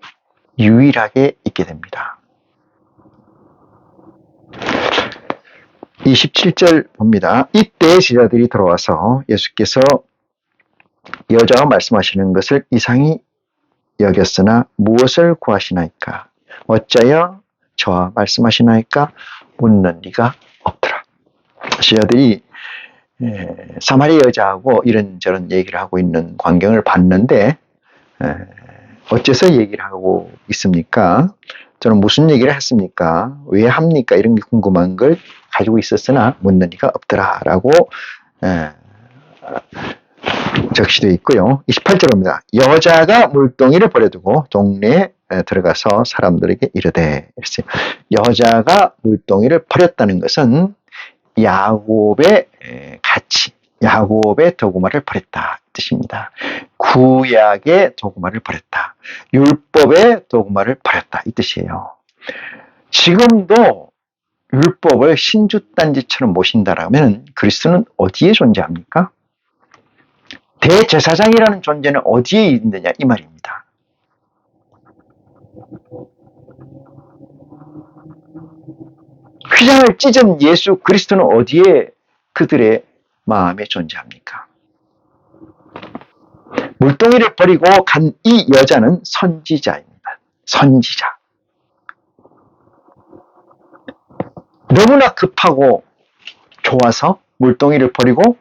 유일하게 있게 됩니다. 27절 봅니다. 이때 제자들이 들어와서 예수께서 여자가 말씀하시는 것을 이상히 여겼으나 무엇을 구하시나이까? 어찌하여 저와 말씀하시나이까? 묻는 리가 없더라. 제자들이 사마리아 여자하고 이런저런 얘기를 하고 있는 광경을 봤는데 어째서 얘기를 하고 있습니까? 저는 무슨 얘기를 했습니까? 왜 합니까? 이런 게 궁금한 걸 가지고 있었으나 묻는 리가 없더라라고 적시되어 있고요. 28절입니다. 여자가 물동이를 버려두고 동네에 들어가서 사람들에게 이르되 이랬어요. 여자가 물동이를 버렸다는 것은 야곱의 가치, 야곱의 도구마를 버렸다 뜻입니다. 구약의 도구마를 버렸다. 율법의 도구마를 버렸다 이 뜻이에요. 지금도 율법을 신주단지처럼 모신다라면 그리스도는 어디에 존재합니까? 대제사장이라는 존재는 어디에 있느냐 이 말입니다. 휘장을 찢은 예수 그리스도는 어디에 그들의 마음에 존재합니까? 물동이를 버리고 간 이 여자는 선지자입니다. 선지자. 너무나 급하고 좋아서 물동이를 버리고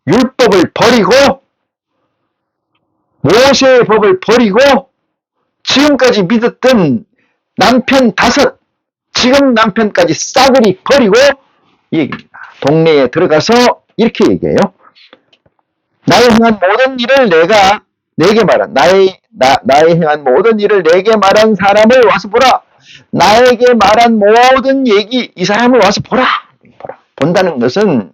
율법을 버리고 모세의 법을 버리고 지금까지 믿었던 남편 5, 지금 남편까지 싸그리 버리고 이 얘기입니다. 동네에 들어가서 이렇게 얘기해요. 나의 행한 모든 일을 내게 말한 나의 행한 모든 일을 내게 말한 사람을 와서 보라. 나에게 말한 모든 얘기 이 사람을 와서 보라. 본다는 것은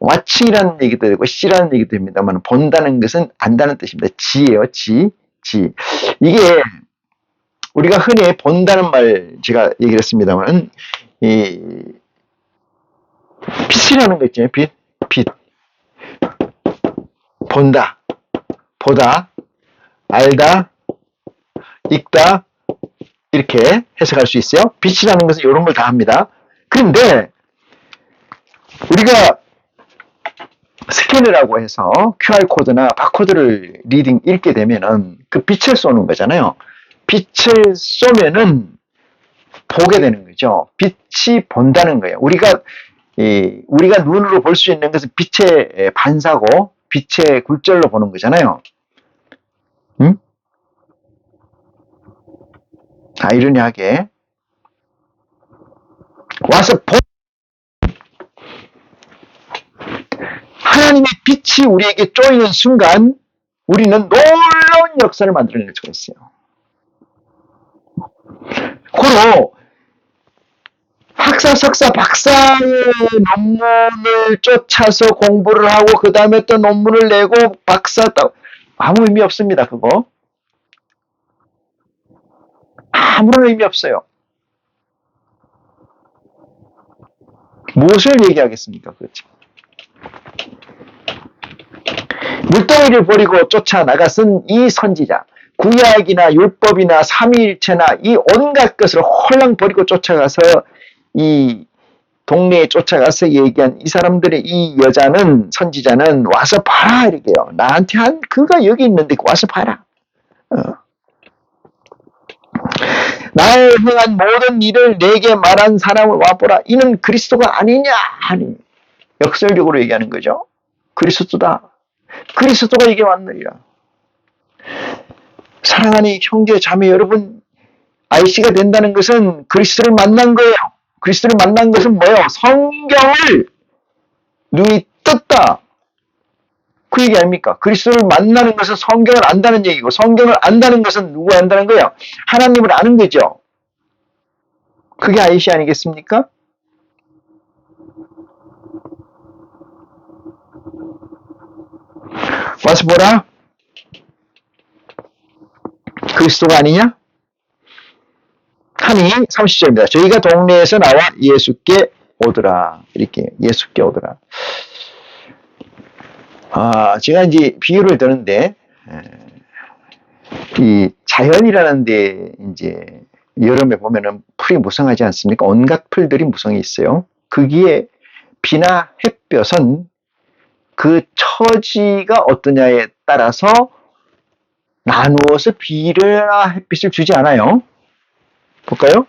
watch이라는 얘기도 되고 see라는 얘기도 됩니다만 본다는 것은 안다는 뜻입니다. 지예요. 지. 이게 우리가 흔히 본다는 말 제가 얘기를 했습니다만 이 빛이라는 거 있잖아요. 빛. 본다, 보다, 알다, 읽다 이렇게 해석할 수 있어요. 빛이라는 것은 이런 걸 다 합니다. 그런데 우리가 스캐너라고 해서 QR코드나 바코드를 리딩 읽게 되면은 그 빛을 쏘는 거잖아요. 빛을 쏘면은 보게 되는 거죠. 빛이 본다는 거예요. 우리가 눈으로 볼 수 있는 것은 빛의 반사고 빛의 굴절로 보는 거잖아요. 응? 아이러니하게 와서 하나님의 빛이 우리에게 쪼이는 순간 우리는 놀라운 역사를 만들어낼 수가 있어요. 고로 학사, 석사, 박사의 논문을 쫓아서 공부를 하고 그 다음에 또 논문을 내고 박사 따 아무 의미 없습니다. 그거 아무런 의미 없어요. 무엇을 얘기하겠습니까? 그렇죠. 물동이를 버리고 쫓아나갔은 이 선지자, 구약이나 율법이나 삼위일체나 이 온갖 것을 홀랑 버리고 쫓아가서 이 동네에 쫓아가서 얘기한 이 사람들의 이 여자는 선지자는 와서 봐라 이렇게요. 나한테 한 그가 여기 있는데 와서 봐라. 나의 행한 모든 일을 내게 말한 사람을 와보라. 이는 그리스도가 아니냐? 아니. 역설적으로 얘기하는 거죠. 그리스도다. 그리스도가 이게 왔느니라. 사랑하는 형제 자매 여러분, IC가 된다는 것은 그리스도를 만난 거예요. 그리스도를 만난 것은 뭐예요? 성경을 눈이 떴다. 그 얘기 아닙니까? 그리스도를 만나는 것은 성경을 안다는 얘기고 성경을 안다는 것은 누가 안다는 거예요? 하나님을 아는 거죠. 그게 IC 아니겠습니까? 와서 보라. 그리스도가 아니냐? 하니 30절입니다. 저희가 동네에서 나와 예수께 오더라. 이렇게 예수께 오더라. 제가 이제 비유를 드는데 이 자연이라는 데 이제 여름에 보면은 풀이 무성하지 않습니까? 온갖 풀들이 무성해 있어요. 거기에 비나 햇볕은 그 처지가 어떠냐에 따라서 나누어서 비나 햇빛을 주지 않아요. 볼까요?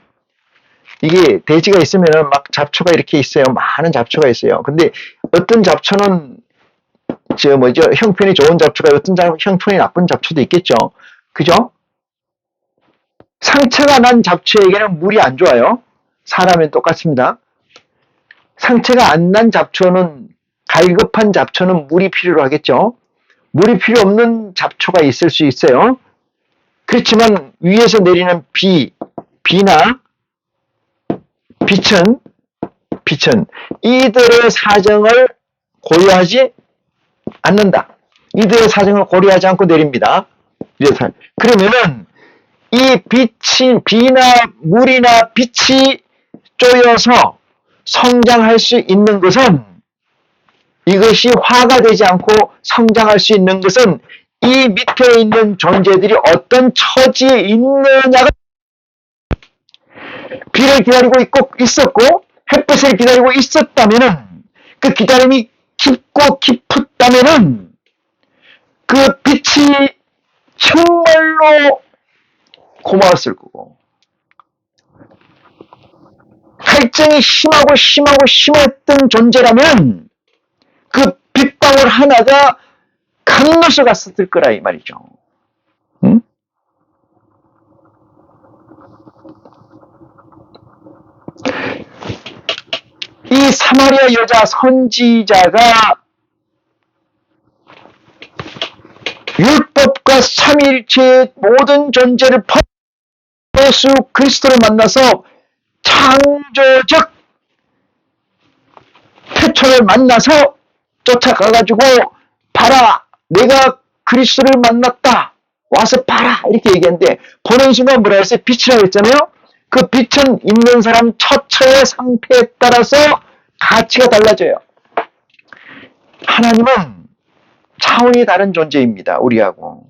이게 대지가 있으면은 막 잡초가 이렇게 있어요. 많은 잡초가 있어요. 근데 어떤 잡초는 형편이 좋은 잡초가 어떤 형편이 나쁜 잡초도 있겠죠. 그죠? 상처가 난 잡초에게는 물이 안 좋아요. 사람은 똑같습니다. 상처가 안 난 잡초는 갈급한 잡초는 물이 필요로 하겠죠. 물이 필요 없는 잡초가 있을 수 있어요. 그렇지만 위에서 내리는 비나 빛은 이들의 사정을 고려하지 않는다. 이들의 사정을 고려하지 않고 내립니다. 그러면은 이 비나 물이나 빛이 쪼여서 성장할 수 있는 것은, 이것이 화가 되지 않고 성장할 수 있는 것은 이 밑에 있는 존재들이 어떤 처지에 있느냐가, 비를 기다리고 있었고 햇빛을 기다리고 있었다면은, 그 기다림이 깊고 깊었다면은 그 빛이 정말로 고마웠을 거고, 갈증이 심했던 존재라면 그 빗방울 하나가 강로서 갔었을 거라 이 말이죠. 응? 이 사마리아 여자 선지자가 율법과 삼위일체의 모든 존재를 예수 그리스도를 만나서 창조적 태초를 만나서 쫓아가가지고, 봐라, 내가 그리스도를 만났다, 와서 봐라, 이렇게 얘기했는데, 보는 순간 뭐라 했어요? 빛이라고 했잖아요. 그 빛은 있는 사람 처처의 상태에 따라서 가치가 달라져요. 하나님은 차원이 다른 존재입니다, 우리하고.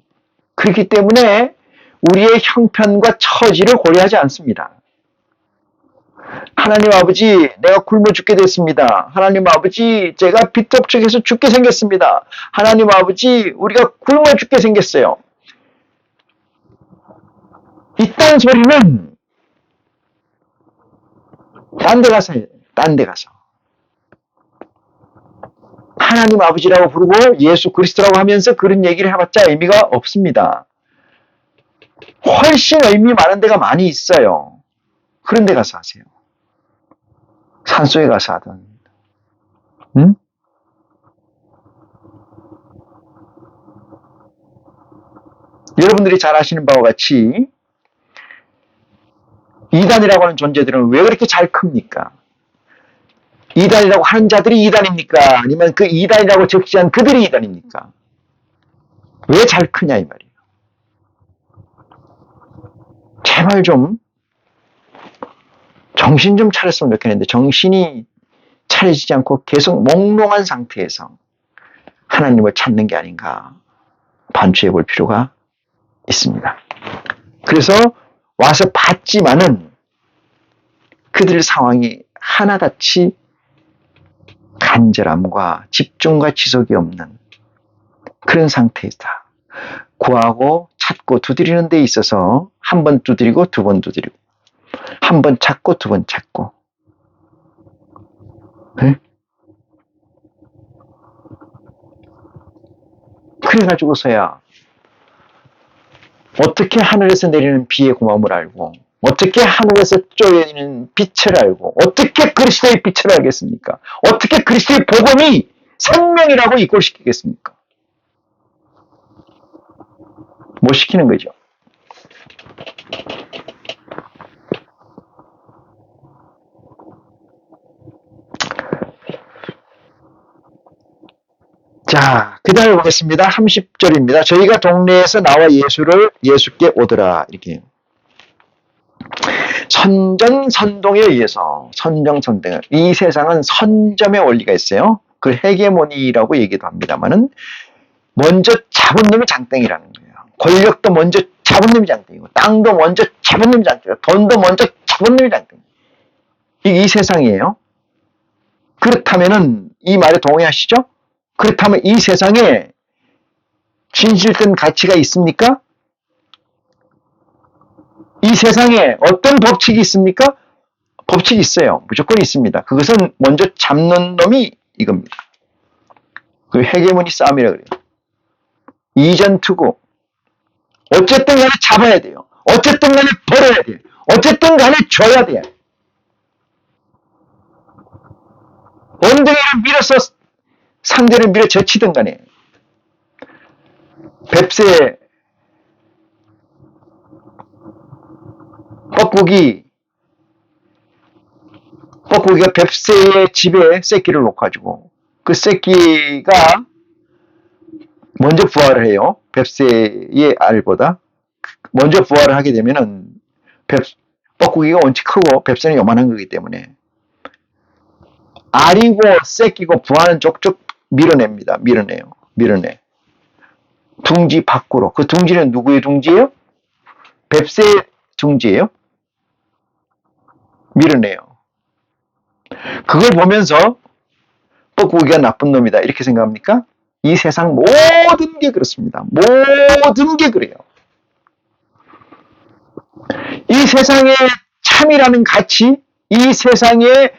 그렇기 때문에 우리의 형편과 처지를 고려하지 않습니다. 하나님 아버지, 내가 굶어 죽게 됐습니다. 하나님 아버지, 제가 빚접촉해서 죽게 생겼습니다. 하나님 아버지, 우리가 굶어 죽게 생겼어요. 이딴 소리는 딴 데 가서 해요. 딴 데 가서. 하나님 아버지라고 부르고 예수 그리스도라고 하면서 그런 얘기를 해봤자 의미가 없습니다. 훨씬 의미 많은 데가 많이 있어요. 그런 데 가서 하세요. 산속에 가서 하든. 응? 여러분들이 잘 아시는 바와 같이 이단이라고 하는 존재들은 왜 그렇게 잘 큽니까? 이단이라고 하는 자들이 이단입니까? 아니면 그 이단이라고 적시한 그들이 이단입니까? 왜 잘 크냐 이 말이에요. 제발 좀 정신 좀 차렸으면 좋겠는데 정신이 차려지지 않고 계속 몽롱한 상태에서 하나님을 찾는 게 아닌가 반추해 볼 필요가 있습니다. 그래서 와서 봤지만은 그들의 상황이 하나같이 간절함과 집중과 지속이 없는 그런 상태이다. 구하고 찾고 두드리는 데 있어서 한 번 두드리고 두 번 두드리고 한 번 찾고 두 번 찾고, 네? 그래가지고서야 어떻게 하늘에서 내리는 비의 고마움을 알고, 어떻게 하늘에서 쪼여있는 빛을 알고, 어떻게 그리스도의 빛을 알겠습니까? 어떻게 그리스도의 복음이 생명이라고 이꼴시키겠습니까? 못 시키는 거죠. 자, 그 다음에 보겠습니다. 30절입니다. 저희가 동네에서 나와 예수께 오더라. 이렇게. 선전선동에 의해서, 선정선동. 이 세상은 선점의 원리가 있어요. 그걸 헤게모니라고 얘기도 합니다만은, 먼저 잡은 놈이 장땡이라는 거예요. 권력도 먼저 잡은 놈이 장땡이고, 땅도 먼저 잡은 놈이 장땡이고, 돈도 먼저 잡은 놈이 장땡이고. 이 세상이에요. 그렇다면은, 이 말에 동의하시죠? 그렇다면 이 세상에 진실된 가치가 있습니까? 이 세상에 어떤 법칙이 있습니까? 법칙이 있어요. 무조건 있습니다. 그것은 먼저 잡는 놈이 이겁니다. 그 헤게모니 싸움이라고 그래요. 이전 투구. 어쨌든 간에 잡아야 돼요. 어쨌든 간에 벌어야 돼요. 어쨌든 간에 줘야 돼요. 엉덩이를 밀어서 상대를 밀어 제치든 간에. 뱁새 뻐꾸기가 뱁새의 집에 새끼를 놓고 그 새끼가 먼저 부활을 해요. 뱁새의 알보다. 먼저 부화를 하게 되면은 뻐꾸기가 원체 크고 뱁새는 요만한 거기 때문에 알이고 새끼고 부화는 쪽쪽 밀어냅니다. 밀어내. 둥지 밖으로. 그 둥지는 누구의 둥지예요? 뱁새의 둥지예요? 밀어내요. 그걸 보면서 뻐꾸기가 나쁜 놈이다 이렇게 생각합니까? 이 세상 모든 게 그렇습니다. 모든 게 그래요. 이 세상에 참이라는 가치, 이 세상에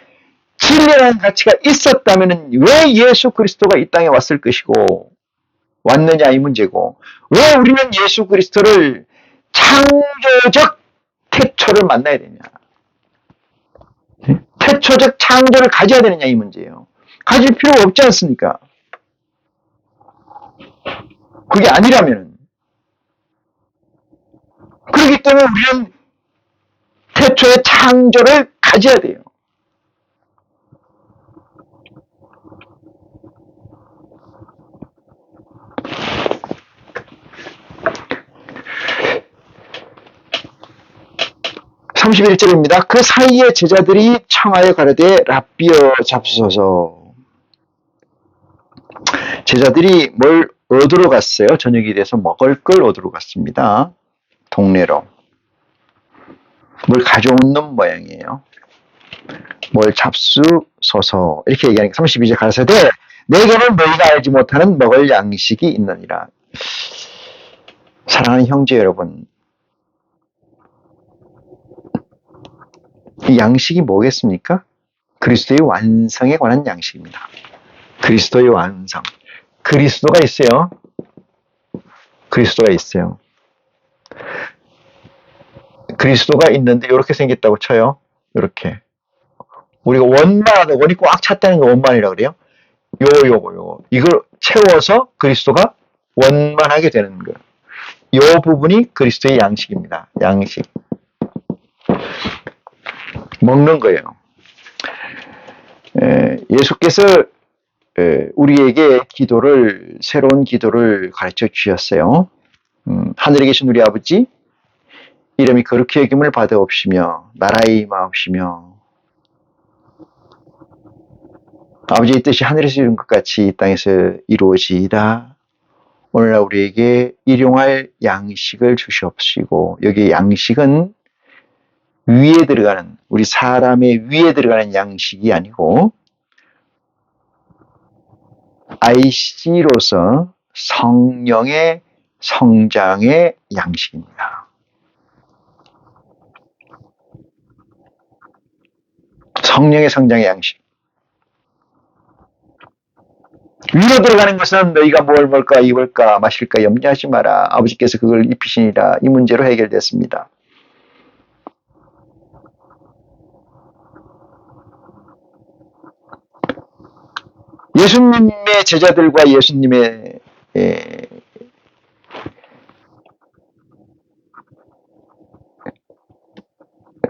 진리라는 가치가 있었다면 왜 예수 그리스도가 이 땅에 왔을 것이고 왔느냐 이 문제고, 왜 우리는 예수 그리스도를 창조적 태초를 만나야 되냐, 태초적 창조를 가져야 되느냐 이 문제예요. 가질 필요가 없지 않습니까? 그게 아니라면, 그렇기 때문에 우리는 태초의 창조를 가져야 돼요. (31절입니다) 그 사이에 제자들이 청하여 가로되 랍비여 잡수소서. 제자들이 뭘 얻으러 갔어요? 저녁이 돼서 먹을 걸 얻으러 갔습니다. 동네로. 뭘 가져오는 모양이에요. 뭘 잡수소서 이렇게 얘기하니까 32절 가로되 내게는 너희가 알지 못하는 먹을 양식이 있느니라. 사랑하는 형제 여러분, 이 양식이 뭐겠습니까? 그리스도의 완성에 관한 양식입니다. 그리스도의 완성. 그리스도가 있어요. 그리스도가 있어요. 그리스도가 있는데 이렇게 생겼다고 쳐요. 이렇게. 우리가 원만하다, 원이 꽉 찼다는 거 원만이라고 그래요. 요거. 이걸 채워서 그리스도가 원만하게 되는 거예요. 요 부분이 그리스도의 양식입니다. 양식. 먹는 거예요. 예수께서 우리에게 새로운 기도를 가르쳐 주셨어요. 하늘에 계신 우리 아버지, 이름이 거룩히 여김을 받아옵시며 나라의 임하옵시며 아버지의 뜻이 하늘에서 이룬 것 같이 이 땅에서 이루어지이다. 오늘날 우리에게 일용할 양식을 주시옵시고, 여기 양식은 위에 들어가는, 우리 사람의 위에 들어가는 양식이 아니고 IC로서 성령의 성장의 양식입니다. 성령의 성장의 양식. 위로 들어가는 것은 너희가 뭘 먹을까 입을까 마실까 염려하지 마라. 아버지께서 그걸 입히시니라. 이 문제로 해결됐습니다. 예수님의 제자들과 예수님의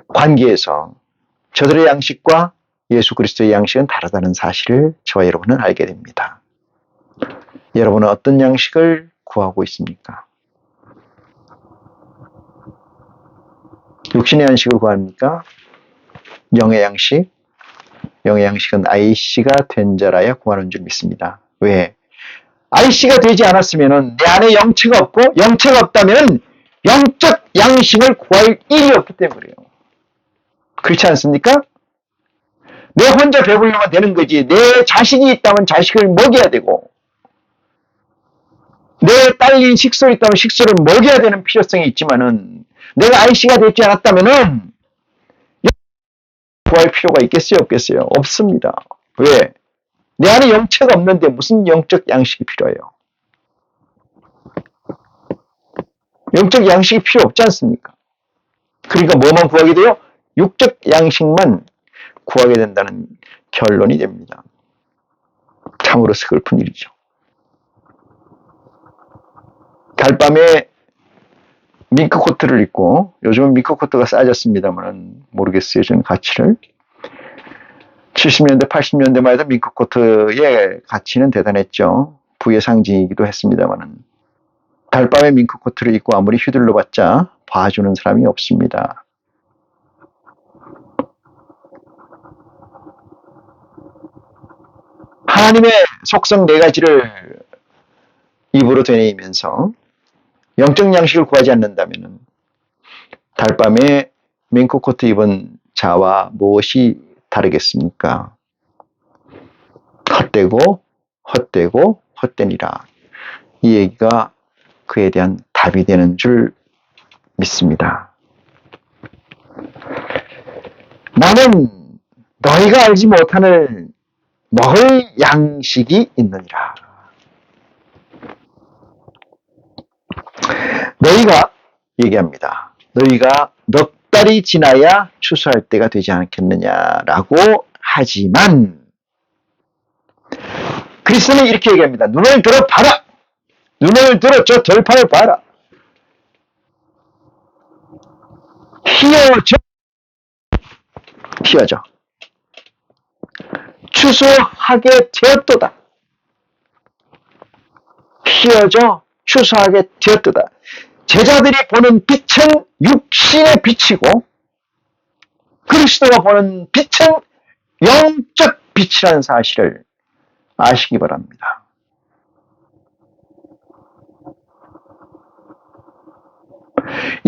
관계에서 저들의 양식과 예수 그리스도의 양식은 다르다는 사실을 저와 여러분은 알게 됩니다. 여러분은 어떤 양식을 구하고 있습니까? 육신의 양식을 구합니까? 영의 양식? 영의 양식은 IC가 된 자라야 구하는 줄 믿습니다. 왜? IC가 되지 않았으면 내 안에 영체가 없고, 영체가 없다면 영적 양식을 구할 일이 없기 때문에 그래요. 그렇지 않습니까? 내 혼자 배불러면 되는 거지. 내 자식이 있다면 자식을 먹여야 되고, 내 딸린 식솔이 있다면 식솔을 먹여야 되는 필요성이 있지만은, 내가 IC가 되지 않았다면은 구할 필요가 있겠어요? 없겠어요? 없습니다. 왜? 내 안에 영체가 없는데 무슨 영적 양식이 필요해요? 영적 양식이 필요 없지 않습니까? 그러니까 뭐만 구하게 돼요? 육적 양식만 구하게 된다는 결론이 됩니다. 참으로 슬픈 일이죠. 달밤에 밍크코트를 입고, 요즘은 밍크코트가 싸졌습니다만 모르겠어요. 저는 가치를. 70년대, 80년대만 해도 밍크코트의 가치는 대단했죠. 부의 상징이기도 했습니다만 달밤에 밍크코트를 입고 아무리 휘둘러봤자 봐주는 사람이 없습니다. 하나님의 속성 4가지를 입으로 되뇌이면서 영적 양식을 구하지 않는다면 달밤에 밍크코트 입은 자와 무엇이 다르겠습니까? 헛되고 헛되니라. 이 얘기가 그에 대한 답이 되는 줄 믿습니다. 나는 너희가 알지 못하는 먹을 양식이 있느니라. 너희가 얘기합니다. 너희가 넉 달이 지나야 추수할 때가 되지 않겠느냐라고 하지만 그리스도는 이렇게 얘기합니다. 눈을 들어 봐라. 눈을 들어 저 들판을 봐라. 피어져 추수하게 되었도다. 피어져 추수하게 되었도다. 제자들이 보는 빛은 육신의 빛이고 그리스도가 보는 빛은 영적 빛이라는 사실을 아시기 바랍니다.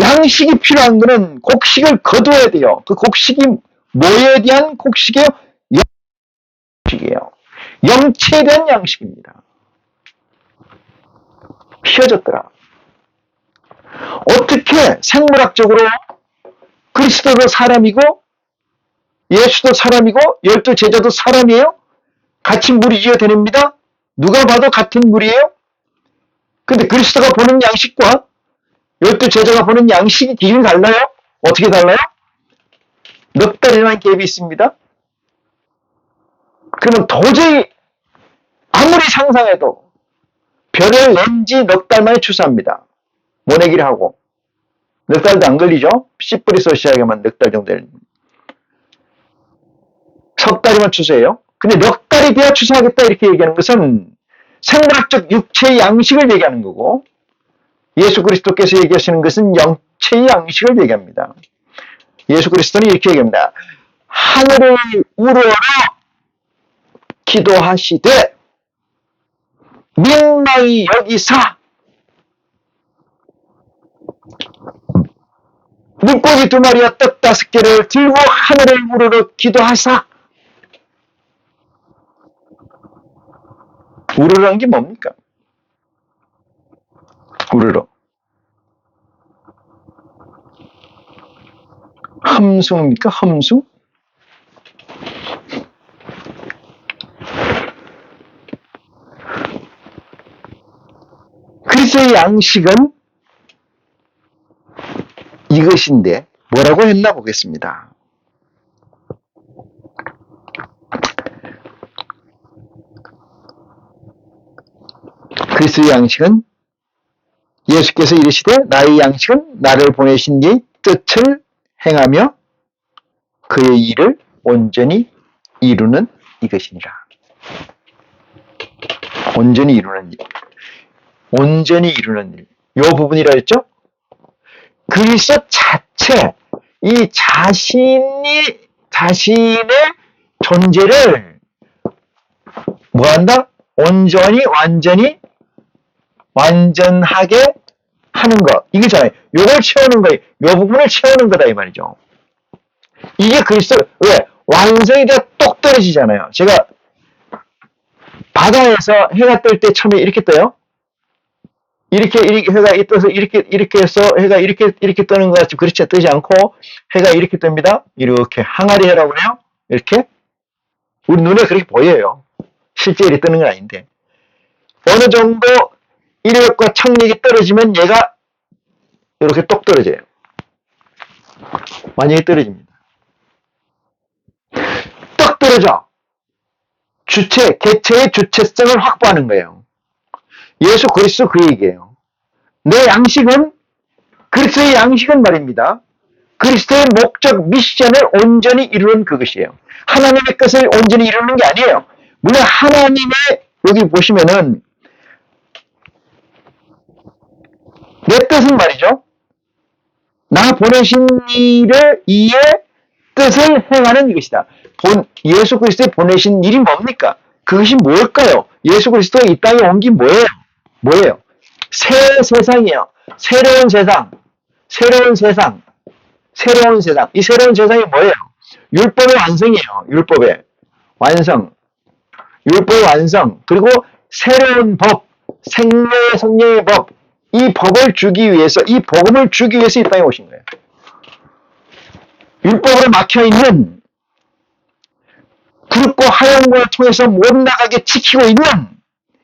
양식이 필요한 것은 곡식을 거두어야 돼요. 그 곡식이 뭐에 대한 곡식이에요? 양식이에요. 영체에 대한 양식입니다. 피어졌더라. 어떻게 생물학적으로 그리스도도 사람이고 예수도 사람이고 12 제자도 사람이에요? 같이 물이 이어되냅니다. 누가 봐도 같은 물이에요. 근데 그리스도가 보는 양식과 12 제자가 보는 양식이 기준이 달라요? 어떻게 달라요? 넉 달이라는 갭이 있습니다. 그러면 도저히 아무리 상상해도 별을 낸지 넉 달 만에 추수합니다. 모내기를 하고. 넉 달도 안 걸리죠? 씨뿌리서 시작하면 넉 달 정도 됩니다. 석 달이면 추수해요. 근데 넉 달이 돼야 추수하겠다 이렇게 얘기하는 것은 생물학적 육체의 양식을 얘기하는 거고 예수 그리스도께서 얘기하시는 것은 영체의 양식을 얘기합니다. 예수 그리스도는 이렇게 얘기합니다. 하늘을 우러러 기도하시되 민망히 여기사 물고기 2마리와 떡 5개를 들고 하늘을 우러러 기도하사. 우러러는 게 뭡니까? 우러러. 함수입니까? 함수? 그리스도의 양식은 이것인데 뭐라고 했나 보겠습니다. 그리스도의 양식은 예수께서 이르시되 나의 양식은 나를 보내신 이의 뜻을 행하며 그의 일을 온전히 이루는 이것이니라. 온전히 이루는 일. 온전히 이루는 일. 이 부분이라 했죠? 그리스도 자체, 이 자신의 존재를 뭐한다? 온전히, 완전하게 하는 것. 이거잖아요. 요걸 채우는 거예요. 요 부분을 채우는 거다, 이 말이죠. 이게 그리스도, 왜? 완성이 다 똑 떨어지잖아요. 제가 바다에서 해가 뜰 때 처음에 이렇게 떠요. 이렇게 해가 떠서 이렇게 해서 해가 이렇게 뜨는 것 같이 그렇지 뜨지 않고 해가 이렇게 뜹니다. 이렇게 항아리 해라고 그래요. 이렇게 우리 눈에 그렇게 보여요. 실제 이렇게 뜨는 건 아닌데 어느 정도 인력과 착력이 떨어지면 얘가 이렇게 똑 떨어져요. 완전히 떨어집니다. 똑 떨어져. 개체의 주체성을 확보하는 거예요. 예수 그리스도 그 얘기예요. 내 양식은 그리스도의 양식은 말입니다. 그리스도의 목적 미션을 온전히 이루는 그것이에요. 하나님의 것을 온전히 이루는 게 아니에요. 물론 하나님의 여기 보시면은 내 뜻은 말이죠. 나 보내신 이의 뜻을 행하는 이것이다. 예수 그리스도의 보내신 일이 뭡니까? 그것이 뭘까요? 예수 그리스도가 이 땅에 온 게 뭐예요? 뭐예요? 새 세상이에요. 새로운 세상. 새로운 세상. 새로운 세상. 이 새로운 세상이 뭐예요? 율법의 완성이에요. 율법의 완성. 율법의 완성. 그리고 새로운 법. 생명의 성령의 법. 이 법을 주기 위해서, 이 복음을 주기 위해서 이 땅에 오신 거예요. 율법으로 막혀있는, 굵고 하얀 걸 통해서 못 나가게 지키고 있는,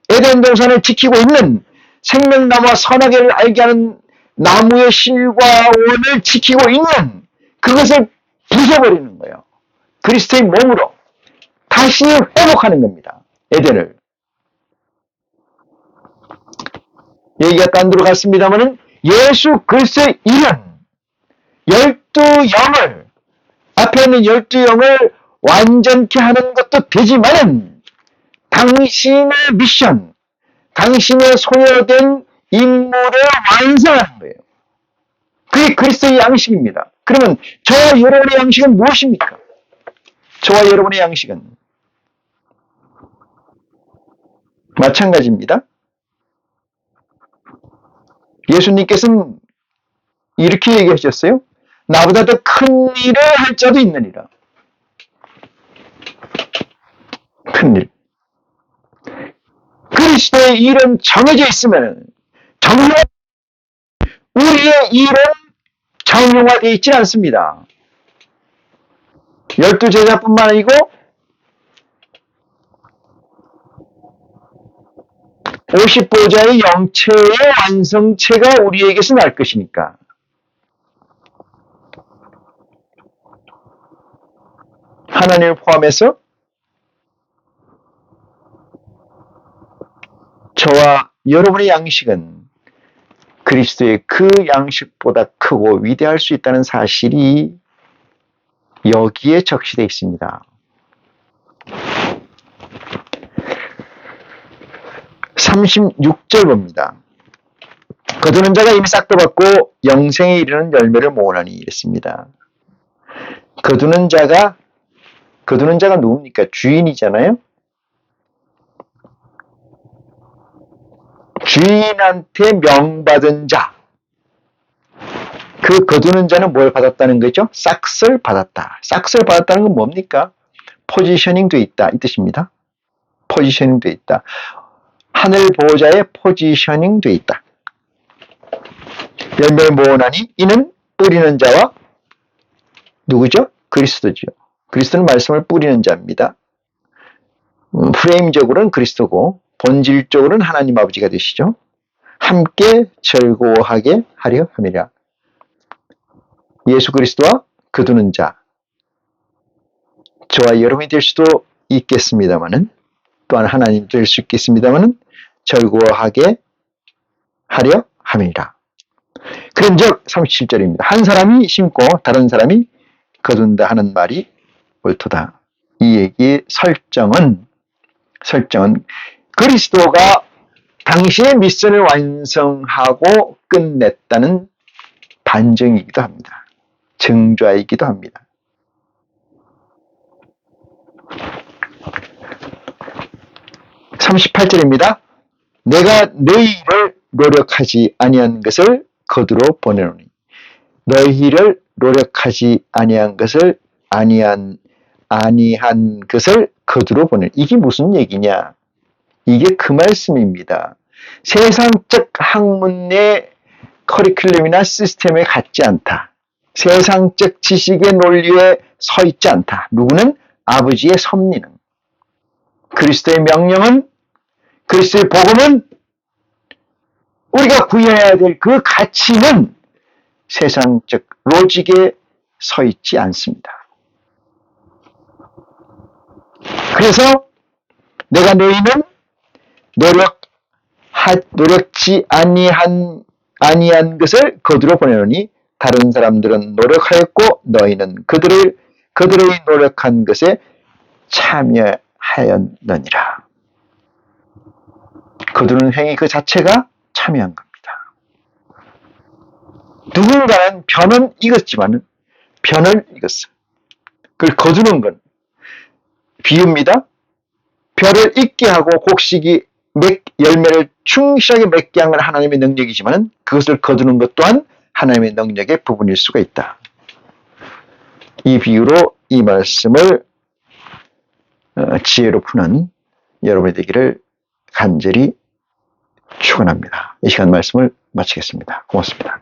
에덴 동산을 지키고 있는, 생명나무와 선악을 알게 하는 나무의 실과 원을 지키고 있는, 그것을 부숴버리는 거예요. 그리스도의 몸으로 다시 회복하는 겁니다. 에덴을. 얘기가 딴 데로 갔습니다만은 예수 그리스도의 일은 12영을, 앞에 있는 12영을 완전케 하는 것도 되지만은 당신의 미션, 당신의 소요된 임무를 완성하는 거예요. 그게 그리스도의 양식입니다. 그러면 저와 여러분의 양식은 무엇입니까? 저와 여러분의 양식은 마찬가지입니다. 예수님께서는 이렇게 얘기하셨어요. 나보다 더 큰 일을 할 자도 있느니라. 큰 일. 그리스도의 일은 정해져 있으면 우리의 일은 정형화되어 있지 않습니다. 12제자뿐만 아니고 50보좌의 영체의 완성체가 우리에게서 날 것이니까. 하나님을 포함해서 저와 여러분의 양식은 그리스도의 그 양식보다 크고 위대할 수 있다는 사실이 여기에 적시되어 있습니다. 36절 봅니다. 거두는 자가 이미 싹도 받고 영생에 이르는 열매를 모으나니 이랬습니다. 거두는 자가 누굽니까? 주인이잖아요. 주인한테 명받은 자. 그 거두는 자는 뭘 받았다는 거죠? 싹스를 받았다. 싹스를 받았다는 건 뭡니까? 포지셔닝 돼 있다 이 뜻입니다. 포지셔닝 돼 있다. 하늘 보호자의 포지셔닝 돼 있다. 열매를 모으나니 이는 뿌리는 자와 누구죠? 그리스도죠. 그리스도는 말씀을 뿌리는 자입니다. 프레임적으로는 그리스도고 본질적으로는 하나님 아버지가 되시죠. 함께 즐거워하게 하려 함이라. 예수 그리스도와 거두는 자, 저와 여러분이 될 수도 있겠습니다만은, 또한 하나님 될 수 있겠습니다만은 즐거워하게 하려 함이라. 그런즉 37절입니다. 한 사람이 심고 다른 사람이 거둔다 하는 말이 옳도다. 이 얘기의 설정은 그리스도가 당신의 미션을 완성하고 끝냈다는 반증이기도 합니다. 증좌이기도 합니다. 38절입니다. 내가 너희를 노력하지 아니한 것을 거두러 보내노니. 너희를 노력하지 아니한 것을 아니한 것을 거두러 보내노니. 이게 무슨 얘기냐? 이게 그 말씀입니다. 세상적 학문의 커리큘럼이나 시스템에 갖지 않다. 세상적 지식의 논리에 서 있지 않다. 누구는? 아버지의 섭리는. 그리스도의 명령은, 그리스도의 복음은, 우리가 구해야 될 그 가치는 세상적 로직에 서 있지 않습니다. 그래서 내가 너희는 노력지 아니한 것을 거두러 보내노니 다른 사람들은 노력하였고 너희는 그들의 노력한 것에 참여하였느니라. 거두는 행위 그 자체가 참여한 겁니다. 누군가는 편은 익었지만 편을 익었어. 그걸 거두는 건 비유입니다. 벼를 익게 하고 곡식이 열매를 충실하게 맺게 하는 건 하나님의 능력이지만 그것을 거두는 것 또한 하나님의 능력의 부분일 수가 있다. 이 비유로 이 말씀을 지혜로 푸는 여러분이 되기를 간절히 축원합니다. 이 시간 말씀을 마치겠습니다. 고맙습니다.